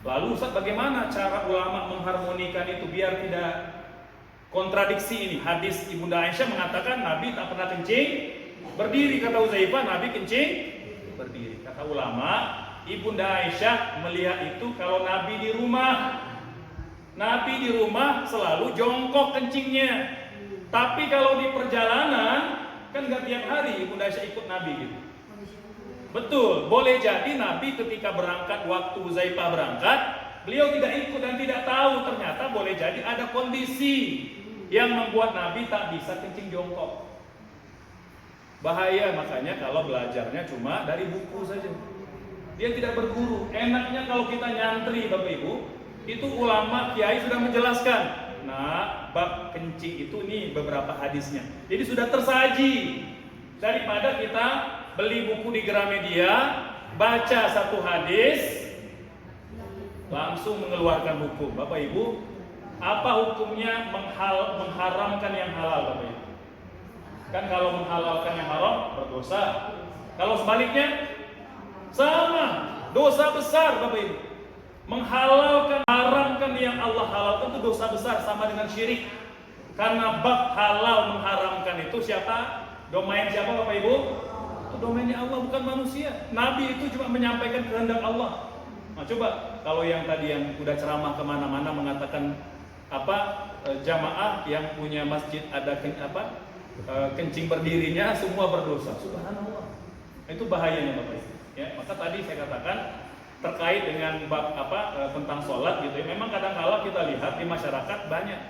Lalu Ustaz, bagaimana cara ulama mengharmonikan itu biar tidak kontradiksi ini? Hadis Ibunda Aisyah mengatakan Nabi tak pernah kencing berdiri, kata Huzaifah Nabi kencing berdiri. Kata ulama, Ibunda Aisyah melihat itu kalau Nabi di rumah. Nabi di rumah selalu jongkok kencingnya. Tapi kalau di perjalanan kan gak tiap hari Ibunda Aisyah ikut Nabi gitu. Betul, boleh jadi Nabi ketika berangkat, waktu Huzaifah berangkat, beliau tidak ikut dan tidak tahu ternyata boleh jadi ada kondisi yang membuat Nabi tak bisa kencing jongkok. Bahaya makanya kalau belajarnya cuma dari buku saja. Dia tidak berguru. Enaknya kalau kita nyantri Bapak Ibu, itu ulama kiai sudah menjelaskan. Nah, bab kencing itu nih beberapa hadisnya. Jadi sudah tersaji. Daripada kita beli buku di Gramedia, baca satu hadis, langsung mengeluarkan hukum. Bapak Ibu, Apa hukumnya mengharamkan yang halal, Bapak Ibu? Kan kalau menghalalkan yang haram berdosa. Kalau sebaliknya sama, dosa besar, Bapak Ibu. Haramkan yang Allah halalkan itu dosa besar, sama dengan syirik. Karena bab halal mengharamkan itu siapa? Domain siapa, Bapak Ibu? Itu domainnya Allah, bukan manusia. Nabi itu cuma menyampaikan kehendak Allah. Nah, coba kalau yang tadi yang udah ceramah kemana-mana mengatakan jamaah yang punya masjid ada kencing berdirinya semua berdosa. Subhanallah. Itu bahayanya, Bapak Ibu. Ya, maka tadi saya katakan terkait dengan bab tentang sholat gitu ya. Memang kadang-kala kita lihat di masyarakat banyak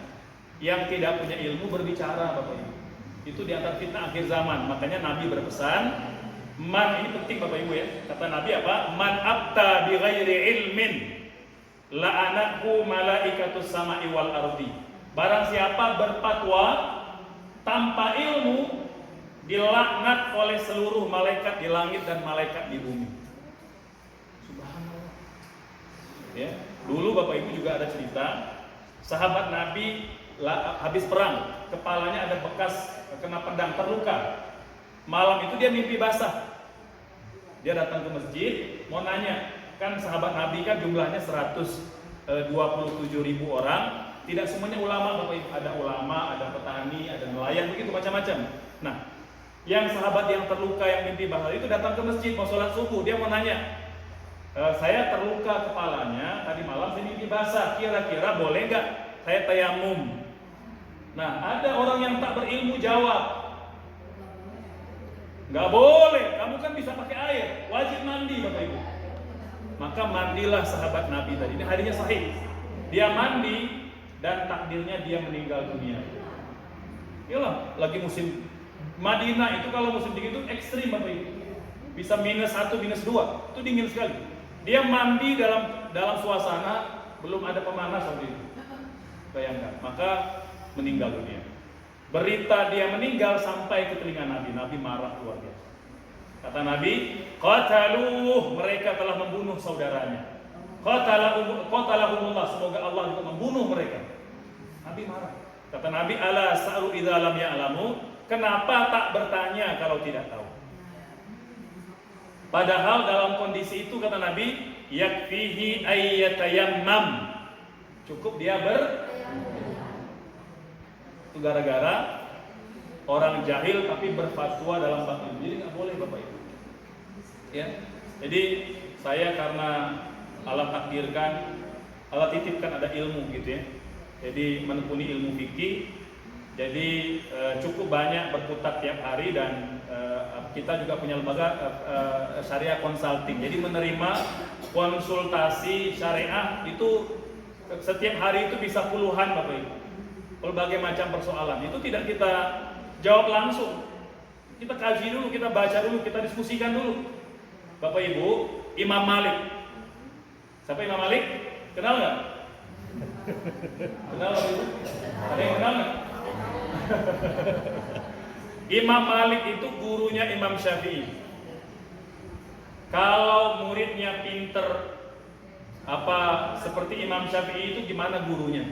yang tidak punya ilmu berbicara, Bapak Ibu. Itu di antara fitnah akhir zaman. Makanya Nabi berpesan, ini penting Bapak Ibu ya. Kata Nabi apa? Man abta bi ghairi ilmin la'anathu malaikatus sama'i wal ardi. Barang siapa berfatwa tanpa ilmu, dilaknat oleh seluruh malaikat di langit dan malaikat di bumi. Subhanallah. Ya, dulu Bapak Ibu juga ada cerita sahabat Nabi habis perang, kepalanya ada bekas kena pedang, terluka. Malam itu dia mimpi basah. Dia datang ke masjid, mau nanya, kan sahabat Nabi kan jumlahnya 127.000 orang. Tidak semuanya ulama, Bapak Ibu. Ada ulama, ada petani, ada nelayan, begitu macam-macam. Nah, yang sahabat yang terluka yang mimpi basah itu datang ke masjid mau sholat subuh. Dia mau nanya, saya terluka kepalanya, tadi malam saya mimpi basah, kira-kira boleh nggak saya tayamum? Nah, ada orang yang tak berilmu jawab, nggak boleh, kamu kan bisa pakai air, wajib mandi, Bapak Ibu. Maka mandilah sahabat Nabi tadi, ini hadisnya sahih. Dia mandi dan takdirnya dia meninggal dunia. Iyalah, lagi musim Madinah itu kalau musim dingin itu ekstrim, Bapak Ibu. Bisa -1, -2, itu dingin sekali. Dia mandi dalam suasana belum ada pemanas waktu itu. Bayangkan, maka meninggal dunia. Berita dia meninggal sampai ke telinga Nabi. Nabi marah luar biasa. Kata Nabi, qataluh, mereka telah membunuh saudaranya. Qatalahumullah, semoga Allah juga membunuh mereka. Nabi marah. Kata Nabi, ala sa'ru idza lam ya'lamu, kenapa tak bertanya kalau tidak tahu? Padahal dalam kondisi itu kata Nabi, yakfihi ayyatayammam, cukup dia itu gara-gara orang jahil tapi berfatwa dalam bab ilmu. Jadi nggak boleh, Bapak Ibu. Ya, jadi saya karena Allah takdirkan, Allah titipkan ada ilmu gitu ya. Jadi menekuni ilmu fikih. Jadi cukup banyak berkutat tiap hari dan kita juga punya lembaga syariah consulting. Jadi menerima konsultasi syariah itu setiap hari itu bisa puluhan, Bapak Ibu. Berbagai macam persoalan itu tidak kita jawab langsung. Kita kaji dulu, kita baca dulu, kita diskusikan dulu. Bapak Ibu, Imam Malik. Siapa Imam Malik? Kenal nggak? Kenal Bapak Ibu? Ada yang kenal nggak? Imam Malik itu gurunya Imam Syafi'i. Kalau muridnya pinter seperti Imam Syafi'i itu gimana gurunya?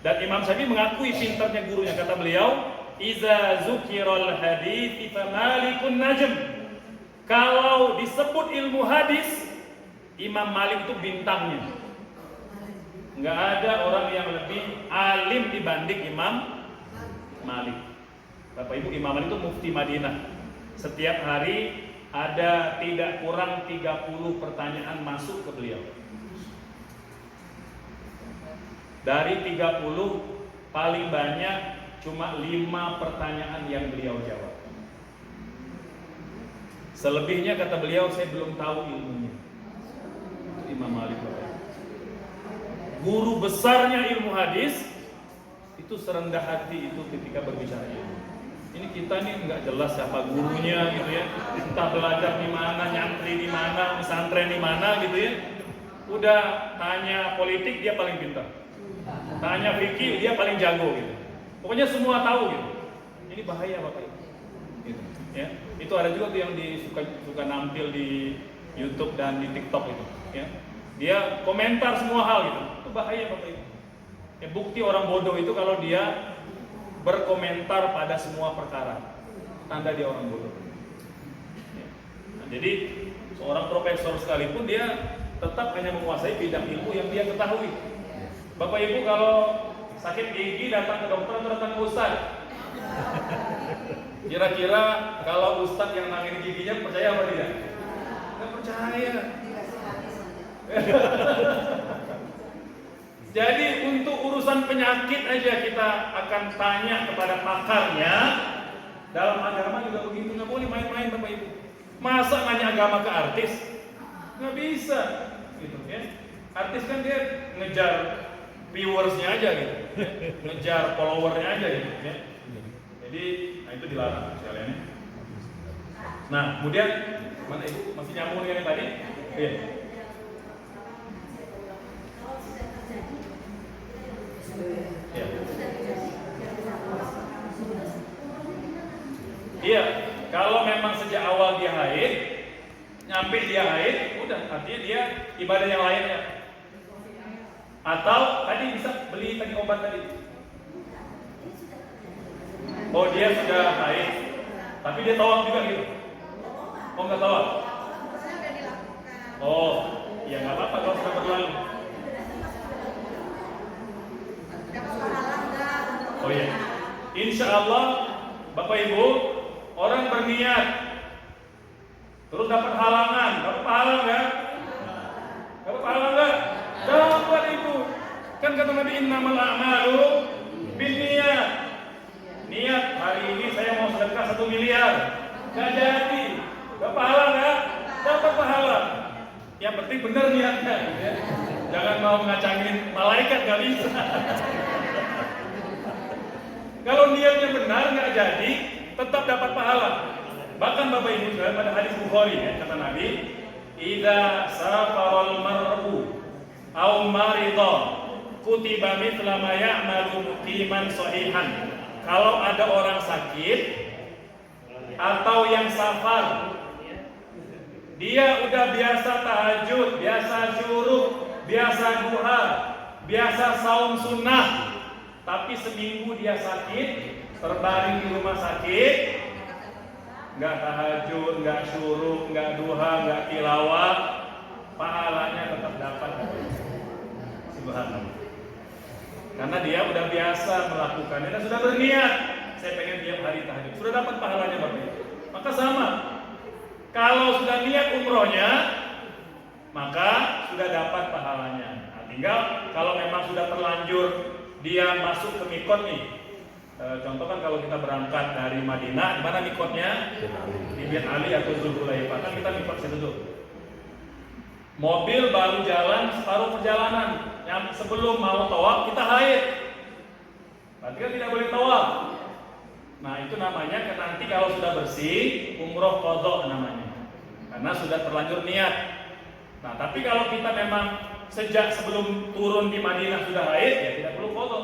Dan Imam Syafi'i mengakui pinternya gurunya. Kata beliau, iza zukiral hadits fa Malikun najm. Kalau disebut ilmu hadis, Imam Malik itu bintangnya. Enggak ada orang yang lebih alim dibanding Imam Malik. Bapak Ibu, Imam Malik itu mufti Madinah. Setiap hari ada tidak kurang 30 pertanyaan masuk ke beliau. Dari 30 paling banyak cuma 5 pertanyaan yang beliau jawab. Selebihnya kata beliau saya belum tahu ilmunya. Imam Malik, Bapak. Guru besarnya ilmu hadis itu serendah hati itu ketika berbicara ilmu. Ini kita nih nggak jelas siapa gurunya gitu ya. Entah belajar di mana, nyantri di mana, pesantren di mana gitu ya. Udah tanya politik dia paling pintar. Tanya fikih dia paling jago gitu. Pokoknya semua tahu gitu. Ini bahaya, Bapak Ibu. Gitu, ya. Itu ada juga tuh yang suka nampil di YouTube dan di TikTok itu, ya. Dia komentar semua hal gitu. Itu bahaya, Bapak Ibu. Bukti orang bodoh itu kalau dia berkomentar pada semua perkara, tanda dia orang bodoh. Nah, jadi seorang profesor sekalipun dia tetap hanya menguasai bidang ilmu yang dia ketahui. Bapak Ibu kalau sakit gigi datang ke dokter atau datang ke ustaz? Kira-kira kalau ustaz yang nangin giginya percaya apa tidak? Nggak percaya. Jadi untuk urusan penyakit aja kita akan tanya kepada pakarnya. Dalam agama juga begitu, nggak boleh main-main Bapak Ibu. Masa nanya agama ke artis? Nggak bisa, gitu ya. Artis kan dia ngejar viewersnya aja gitu, ya. Ngejar followernya aja gitu ya. Jadi, nah itu dilarang sekalian. Nah, kemudian mana Ibu masih nyambung dengan yang tadi? Iya. Iya, kalau memang sejak awal dia haid, nyampe dia haid, udah artinya dia ibadah yang lain ya. Atau tadi bisa beli tadi obat tadi. Oh dia sudah haid, tapi dia tawaf juga gitu. Oh nggak tawaf? Oh, ya nggak apa-apa kalau sudah berlalu. Oh iya, insya Allah Bapak Ibu, orang berniat terus dapat halangan, dapat pahala nggak? Dapat pahala nggak? Dapat itu. Kan kata Nabi innamal a'malu binniyat. Niat hari ini saya mau sedekah 1 miliar, nggak jadi. Dapat pahala nggak? Dapat pahala. Yang penting benar niatnya. Ya. Jangan mau ngacangin malaikat, nggak bisa. Kalau niatnya benar nggak jadi, tetap dapat pahala. Bahkan Bapak Ibu pada hadis Bukhari ya, kata Nabi, "Idza safaral mar'u aw marida kutiba mithla ma ya'malu muqiman sahihan." Kalau ada orang sakit atau yang safar, dia udah biasa tahajud, biasa syuruk, biasa duha, biasa saum sunnah, tapi seminggu dia sakit, terbaring di rumah sakit, nggak tahajud, nggak syuruk, nggak duha, nggak tilawah, pahalanya tetap dapat. Subhanallah. Karena dia udah biasa melakukannya dan sudah berniat, saya pengen tiap hari tahajud, sudah dapat pahalanya Bapak Ibu. Maka sama, kalau sudah niat umrohnya, maka sudah dapat pahalanya. Nah, tinggal kalau memang sudah terlanjur dia masuk ke mikot nih. Contoh kan kalau kita berangkat dari Madinah, di mana mikotnya? Di Biat Ali atau Zulhulaifah. Kan kita mikot situ tuh. Mobil baru jalan separuh perjalanan, yang sebelum mau tawaf kita haid. Berarti kan tidak boleh tawaf. Nah itu namanya nanti kalau sudah bersih, umroh qadha namanya. Karena sudah terlanjur niat. Nah tapi kalau kita memang sejak sebelum turun di Madinah sudah haid, ya tidak perlu qadha.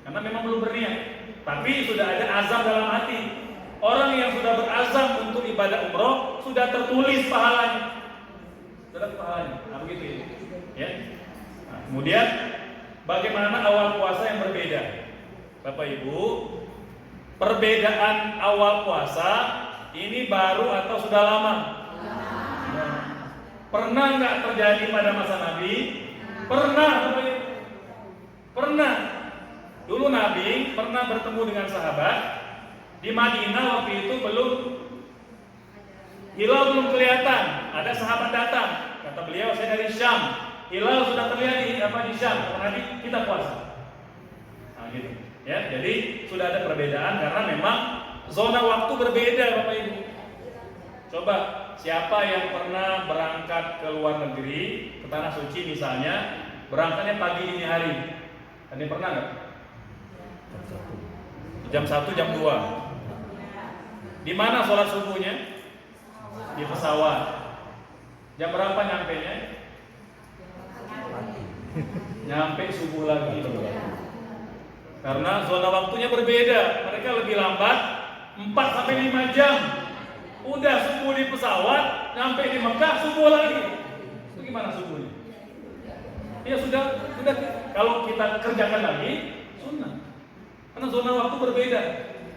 Karena memang belum berniat. Tapi sudah ada azam dalam hati. Orang yang sudah berazam untuk ibadah umroh sudah tertulis pahalanya. Sudah pahalanya. Nah begitu ya. Nah, kemudian bagaimana awal puasa yang berbeda? Bapak Ibu, perbedaan awal puasa ini baru atau sudah lama? Pernah nggak terjadi pada masa Nabi? Pernah, Bapak Ibu. Pernah. Dulu Nabi pernah bertemu dengan sahabat di Madinah, waktu itu hilal belum kelihatan. Ada sahabat datang, kata beliau saya dari Syam. Hilal sudah terlihat di Syam. Kata Nabi kita puasa. Nah gitu. Ya, jadi sudah ada perbedaan karena memang zona waktu berbeda Bapak Ibu. Coba siapa yang pernah berangkat ke luar negeri, ke tanah suci misalnya, berangkatnya pagi dini hari. Ada yang pernah nggak? Jam 1, jam 2. Di mana sholat subuhnya? Di pesawat. Jam berapa nyampenya? Nyampe subuh lagi. Karena zona waktunya berbeda. Mereka lebih lambat 4-5 jam. Udah subuh di pesawat, nyampe di Mekah subuh lagi. Itu gimana subuhnya? Ya sudah kalau kita kerjakan lagi sunnah. Karena zona waktu berbeda.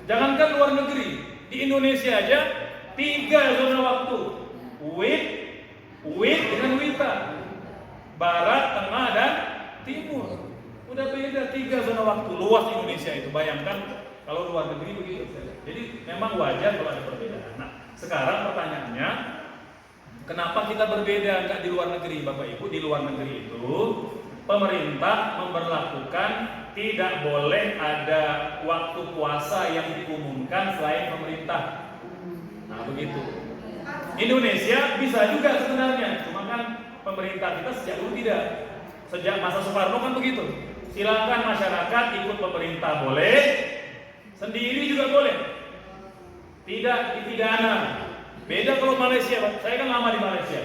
Jangankan luar negeri, di Indonesia aja 3 zona waktu. Wit dengan wita. Barat, tengah, dan timur. Udah beda 3 zona waktu. Luas Indonesia itu. Bayangkan kalau luar negeri begitu. Jadi memang wajar kalau ada perbedaan. Nah, sekarang pertanyaannya, kenapa kita berbeda enggak di luar negeri, Bapak Ibu? Di luar negeri itu pemerintah memberlakukan tidak boleh ada waktu puasa yang diumumkan selain pemerintah. Nah, begitu. Indonesia bisa juga sebenarnya, cuma kan pemerintah kita sejak dulu tidak. Sejak masa Soekarno kan begitu. Silakan masyarakat ikut pemerintah boleh, sendiri juga boleh. Tidak dipidana. Beda kalau Malaysia, saya kan lama di Malaysia.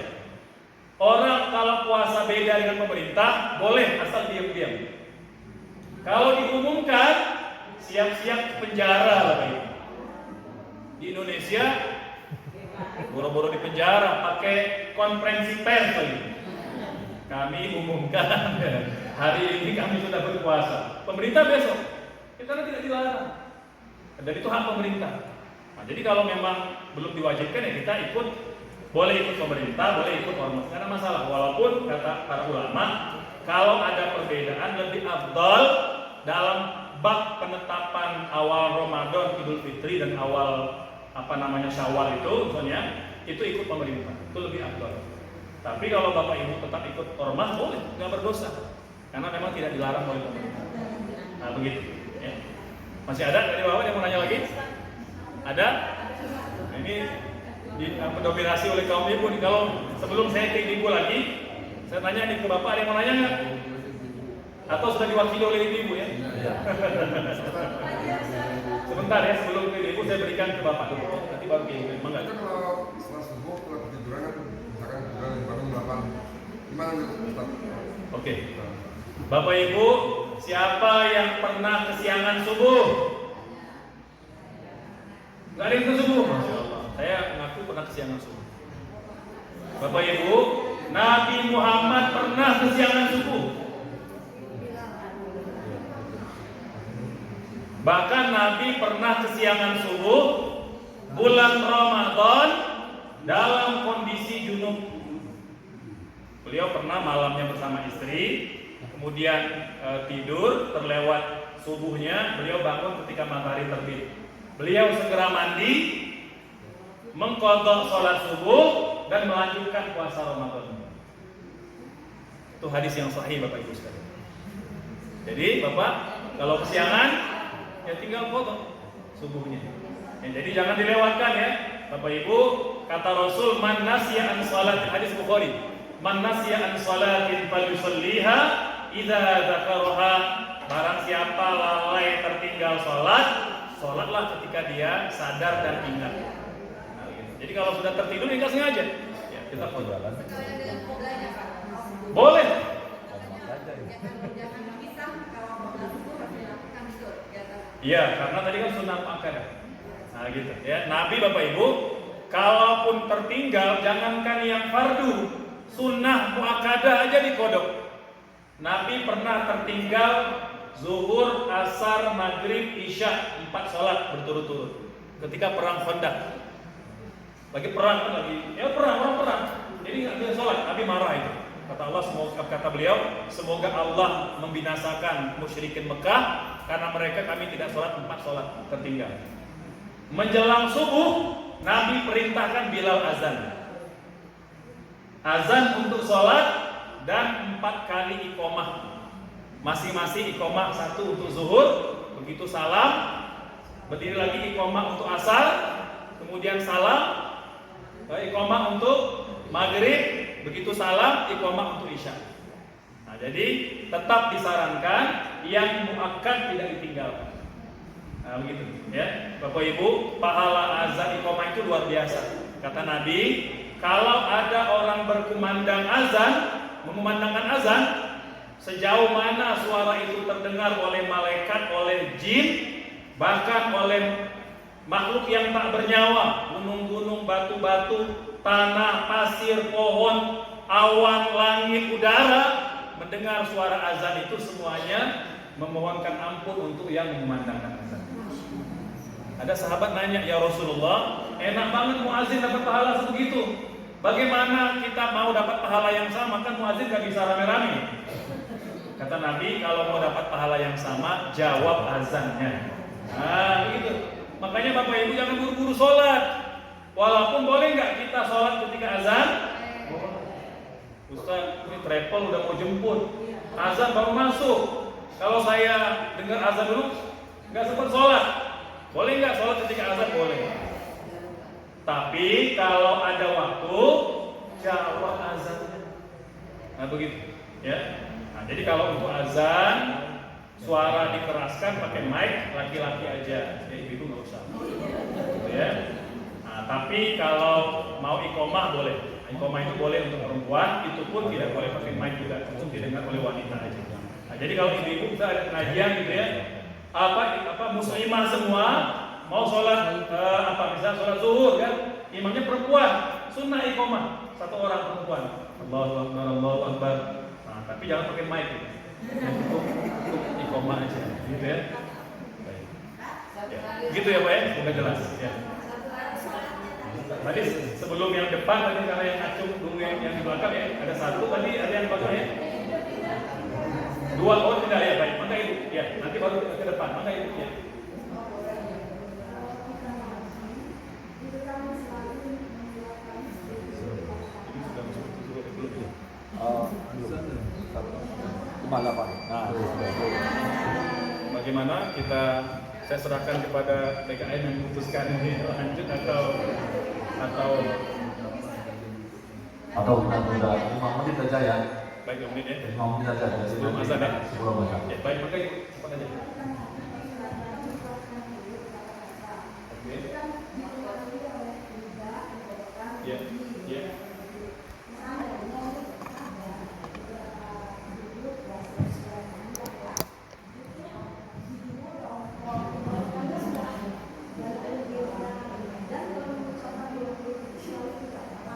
Orang kalau puasa beda dengan pemerintah boleh asal diam-diam. Kalau diumumkan siap-siap penjara Bapak Ibu. Di Indonesia boro-boro di penjara pakai konferensi pers lagi. Kami umumkan hari ini kami sudah berpuasa. Pemerintah besok, karena tidak dilarang. Dan itu hak pemerintah. Nah, jadi kalau memang belum diwajibkan ya kita ikut, boleh ikut pemerintah, boleh ikut ormas, karena masalah. Walaupun kata para ulama, kalau ada perbedaan lebih afdal dalam bab penetapan awal Ramadan, Idul Fitri dan awal Syawal itu, misalnya itu ikut pemerintah, itu lebih afdal. Tapi kalau Bapak Ibu tetap ikut ormas boleh, nggak berdosa, karena memang tidak dilarang oleh pemerintah. Nah begitu. Ya. Masih ada dari bawah yang mau nanya lagi? Ada? Nah, ini mendominasi oleh kaum ibu nih. Kalau sebelum saya ke ibu lagi, saya tanya nih ke bapak, ada yang mau nanya nggak? Atau sudah diwakili oleh ibu ya? Sebentar ya, sebelum ke ibu saya berikan ke bapak dulu. Nanti baru ke ibu. Mangga. Kalau setelah subuh, setelah ketiduran kan, misalkan bangun 8, gimana Ustaz? Oke. Bapak Ibu, siapa yang pernah kesiangan subuh? Nggak ada yang ke subuh? Masya Allah. Saya mengaku pernah kesiangan subuh. Bapak Ibu, Nabi Muhammad pernah kesiangan subuh. Bahkan Nabi pernah kesiangan subuh bulan Ramadan dalam kondisi junub. Beliau pernah malamnya bersama istri, kemudian tidur, terlewat subuhnya, beliau bangun ketika matahari terbit. Beliau segera mandi, mengqadha sholat subuh dan melanjutkan puasa Ramadan. Itu hadis yang sahih Bapak Ibu sekalian. Jadi Bapak kalau kesiangan ya tinggal qadha subuhnya. Ya, jadi jangan dilewatkan ya Bapak Ibu. Kata Rasul, man nasiya an salat, hadis Bukhari, man nasiya an salatin falyusalliha idza dzakaraha. Barang siapa lalai tertinggal sholat, sholatlah ketika dia sadar dan ingat. Nah, gitu. Jadi kalau sudah tertidur nggak sengaja, ya kita jalan. Sekalian dengan qoblanya Pak. Boleh. Jangan dipisah kalau qobla subuh harus dilakukan itu. Iya, karena tadi kan sunnah muakkadah. Nah gitu ya. Nabi Bapak Ibu, kalaupun tertinggal, jangankan yang fardu, sunnah muakkadah aja dikodok. Nabi pernah tertinggal zuhur, asar, maghrib, isya, 4 sholat berturut-turut ketika perang Khandaq. Lagi perang, orang perang. Jadi nggak bisa sholat. Nabi marah itu. Kata Allah, kata beliau, semoga Allah membinasakan musyrikin Mekah karena mereka kami tidak sholat 4 sholat tertinggal. Menjelang subuh, Nabi perintahkan Bilal azan untuk sholat dan 4 kali iqomah. Masing-masing iqomah 1 untuk zuhur, begitu salam, berdiri lagi iqomah untuk asar, kemudian salam, iqomah untuk maghrib, begitu salam, iqomah untuk isya. Nah, jadi tetap disarankan yang muakkad tidak ditinggalkan. Nah, begitu ya. Bapak Ibu, pahala azan iqomah itu luar biasa. Kata Nabi, kalau ada orang berkumandang azan, memandangkan azan, sejauh mana suara itu terdengar oleh malaikat, oleh jin, bahkan oleh makhluk yang tak bernyawa, gunung-gunung, batu-batu, tanah, pasir, pohon, awan, langit, udara, mendengar suara azan itu semuanya memohonkan ampun untuk yang memandangkan azan. Ada sahabat nanya, ya Rasulullah, enak banget muazin dapat pahala sebegitu. Bagaimana kita mau dapat pahala yang sama? Kan muazin gak bisa rame-rame. Kata Nabi, kalau mau dapat pahala yang sama, jawab azannya. Nah, begitu. Makanya Bapak Ibu jangan buru-buru sholat. Walaupun boleh nggak kita sholat ketika azan? Ustaz, ini travel udah mau jemput. Azan baru masuk. Kalau saya dengar azan dulu, nggak sempat sholat. Boleh nggak sholat ketika azan? Boleh. Tapi kalau ada waktu, jawab azannya. Nah begitu, ya. Nah, jadi kalau untuk azan, suara dikeraskan pakai mic, laki-laki aja, ya ibu nggak usah. Gitu ya. Nah, tapi kalau mau iqomah boleh. Iqomah itu boleh untuk perempuan, itu pun tidak boleh pakai mic juga, untuk didengar oleh wanita aja. Nah, jadi kalau ibu-ibu bisa ada pengajian gitu ya, muslimah semua mau sholat misalnya sholat zuhur kan, imamnya perempuan, sunnah iqomah, satu orang perempuan, Allahu Akbar, Allahu Akbar. Nah, tapi jangan pakai mic gitu. Untuk iqomah aja, gitu ya. Baik. Ya. Gitu ya Pak ya, semoga jelas. Ya. Tadi sebelum yang depan tadi karena yang acung dulu yang di belakang ya, ada satu tadi ada yang belakang ya. Dua, oh tidak ya, baik. Maka ibu, ya nanti baru ke depan. Maka ibu ya. Bagaimana saya serahkan kepada BKN yang memutuskan ini lanjut atau kita tunda 5 menit saja ya. baik 5 menit ya. 5 menit saja Sebelum azan ya. Sebelum azan. Ya, baik maka ibu cepat aja. Oke. Ya, ya.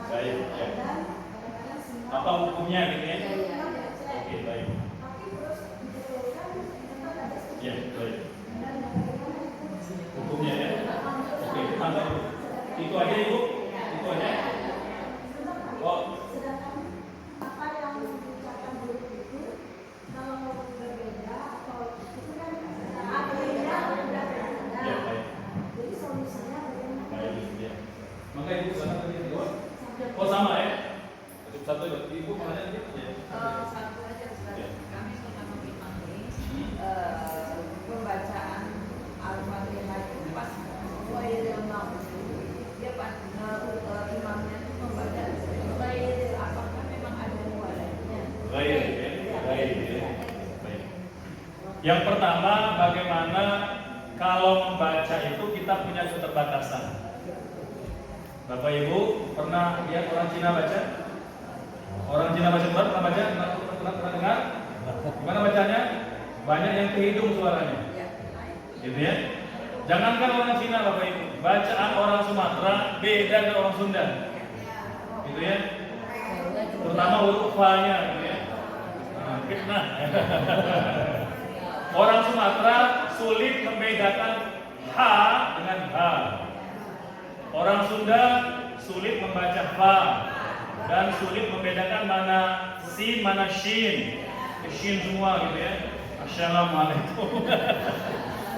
Baik, ya. Apa hukumnya gitu ya? Oke, baik. Ya, baik. Hukumnya ya. Oke, tambah. Itu aja Ibu. Itu aja. Oh. Ya, baik. Baik, ya. Maka Ibu sana tadi dua. Oh sama ya? Satu Ibu mana ya? Satu aja Ustaz. Kami pernah memahami pembacaan Al-Fatihah itu pas Ghairil Maghdubi. Dia pas imamnya itu membaca Ghairil, apakah memang ada riwayatnya? Ghair ya. Ghair ya. Baik. Yang pertama, bagaimana kalau membaca itu kita punya keterbatasan. Bapak Ibu pernah lihat orang Cina baca? Orang Cina baca Quran pernah baca? Pernah dengar? Gimana bacanya? Banyak yang ke hidung suaranya. Gitu ya. Jangankan orang Cina Bapak Ibu, bacaan orang Sumatera beda dengan orang Sunda. Gitu ya. Terutama huruf fa-nya gitu ya. Nah, fitnah. Orang Sumatera sulit membedakan ha dengan ha. Orang Sunda sulit membaca fa dan sulit membedakan mana sin mana shin. Shin semua gitu ya. Assalamualaikum.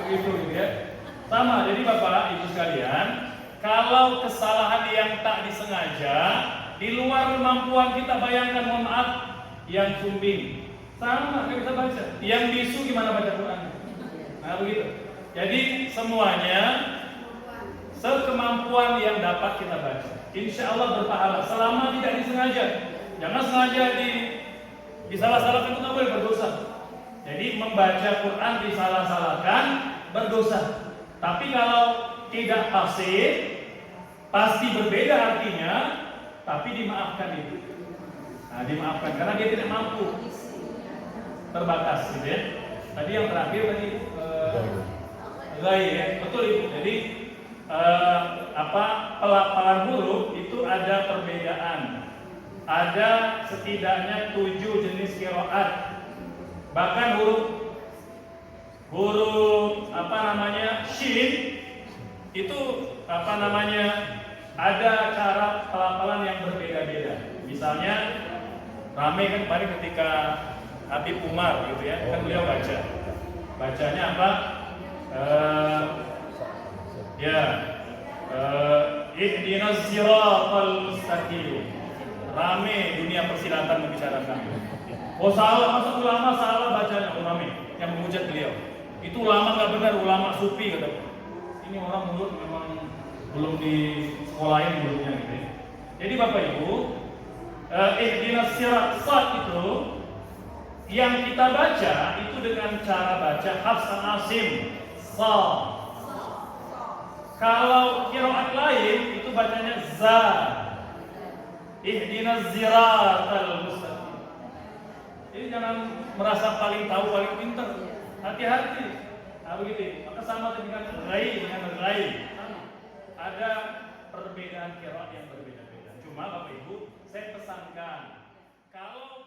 Begitu gitu ya. Sama, jadi Bapak Ibu sekalian, kalau kesalahan yang tak disengaja di luar kemampuan kita, bayangkan, mohon maaf, yang sumbing sama nggak bisa baca, yang bisu gimana baca Quran? Nah begitu. Jadi semuanya sekemampuan yang dapat kita baca, insya Allah berpahala selama tidak disengaja. Jangan sengaja disalah-salahkan, itu nggak boleh, berdosa. Jadi membaca Quran disalah-salahkan berdosa. Tapi kalau tidak pasti berbeda artinya, tapi dimaafkan itu. Nah, dimaafkan karena dia tidak mampu, terbatas gitu ya. Tadi yang terakhir tadi ghair ya, betul Ibu. Jadi pelafalan huruf itu ada perbedaan ada setidaknya 7 jenis qiraat. Bahkan huruf shin itu ada cara pelafalan yang berbeda-beda. Misalnya rame kan kemarin ketika Habib Umar gitu ya, kan beliau bacanya apa? Ihdinas siratal mustaqim. Rame dunia persilatan membicarakan. Oh salah, masa ulama salah bacanya, rame yang menghujat beliau. Itu ulama nggak benar, ulama sufi kata. Ini orang mulut memang belum di sekolahin mulutnya gitu ya. Jadi Bapak Ibu, ihdinas siratal itu yang kita baca itu dengan cara baca Hafs an Asim sa. Kalau qiraat lain itu bacanya za. Ihdinas siratal mustaqim. Jadi jangan merasa paling tahu, paling pintar. Hati-hati. Nah begitu. Maka sama dengan rai. Ada perbedaan qiraat yang berbeda-beda. Cuma Bapak Ibu, saya pesankan kalau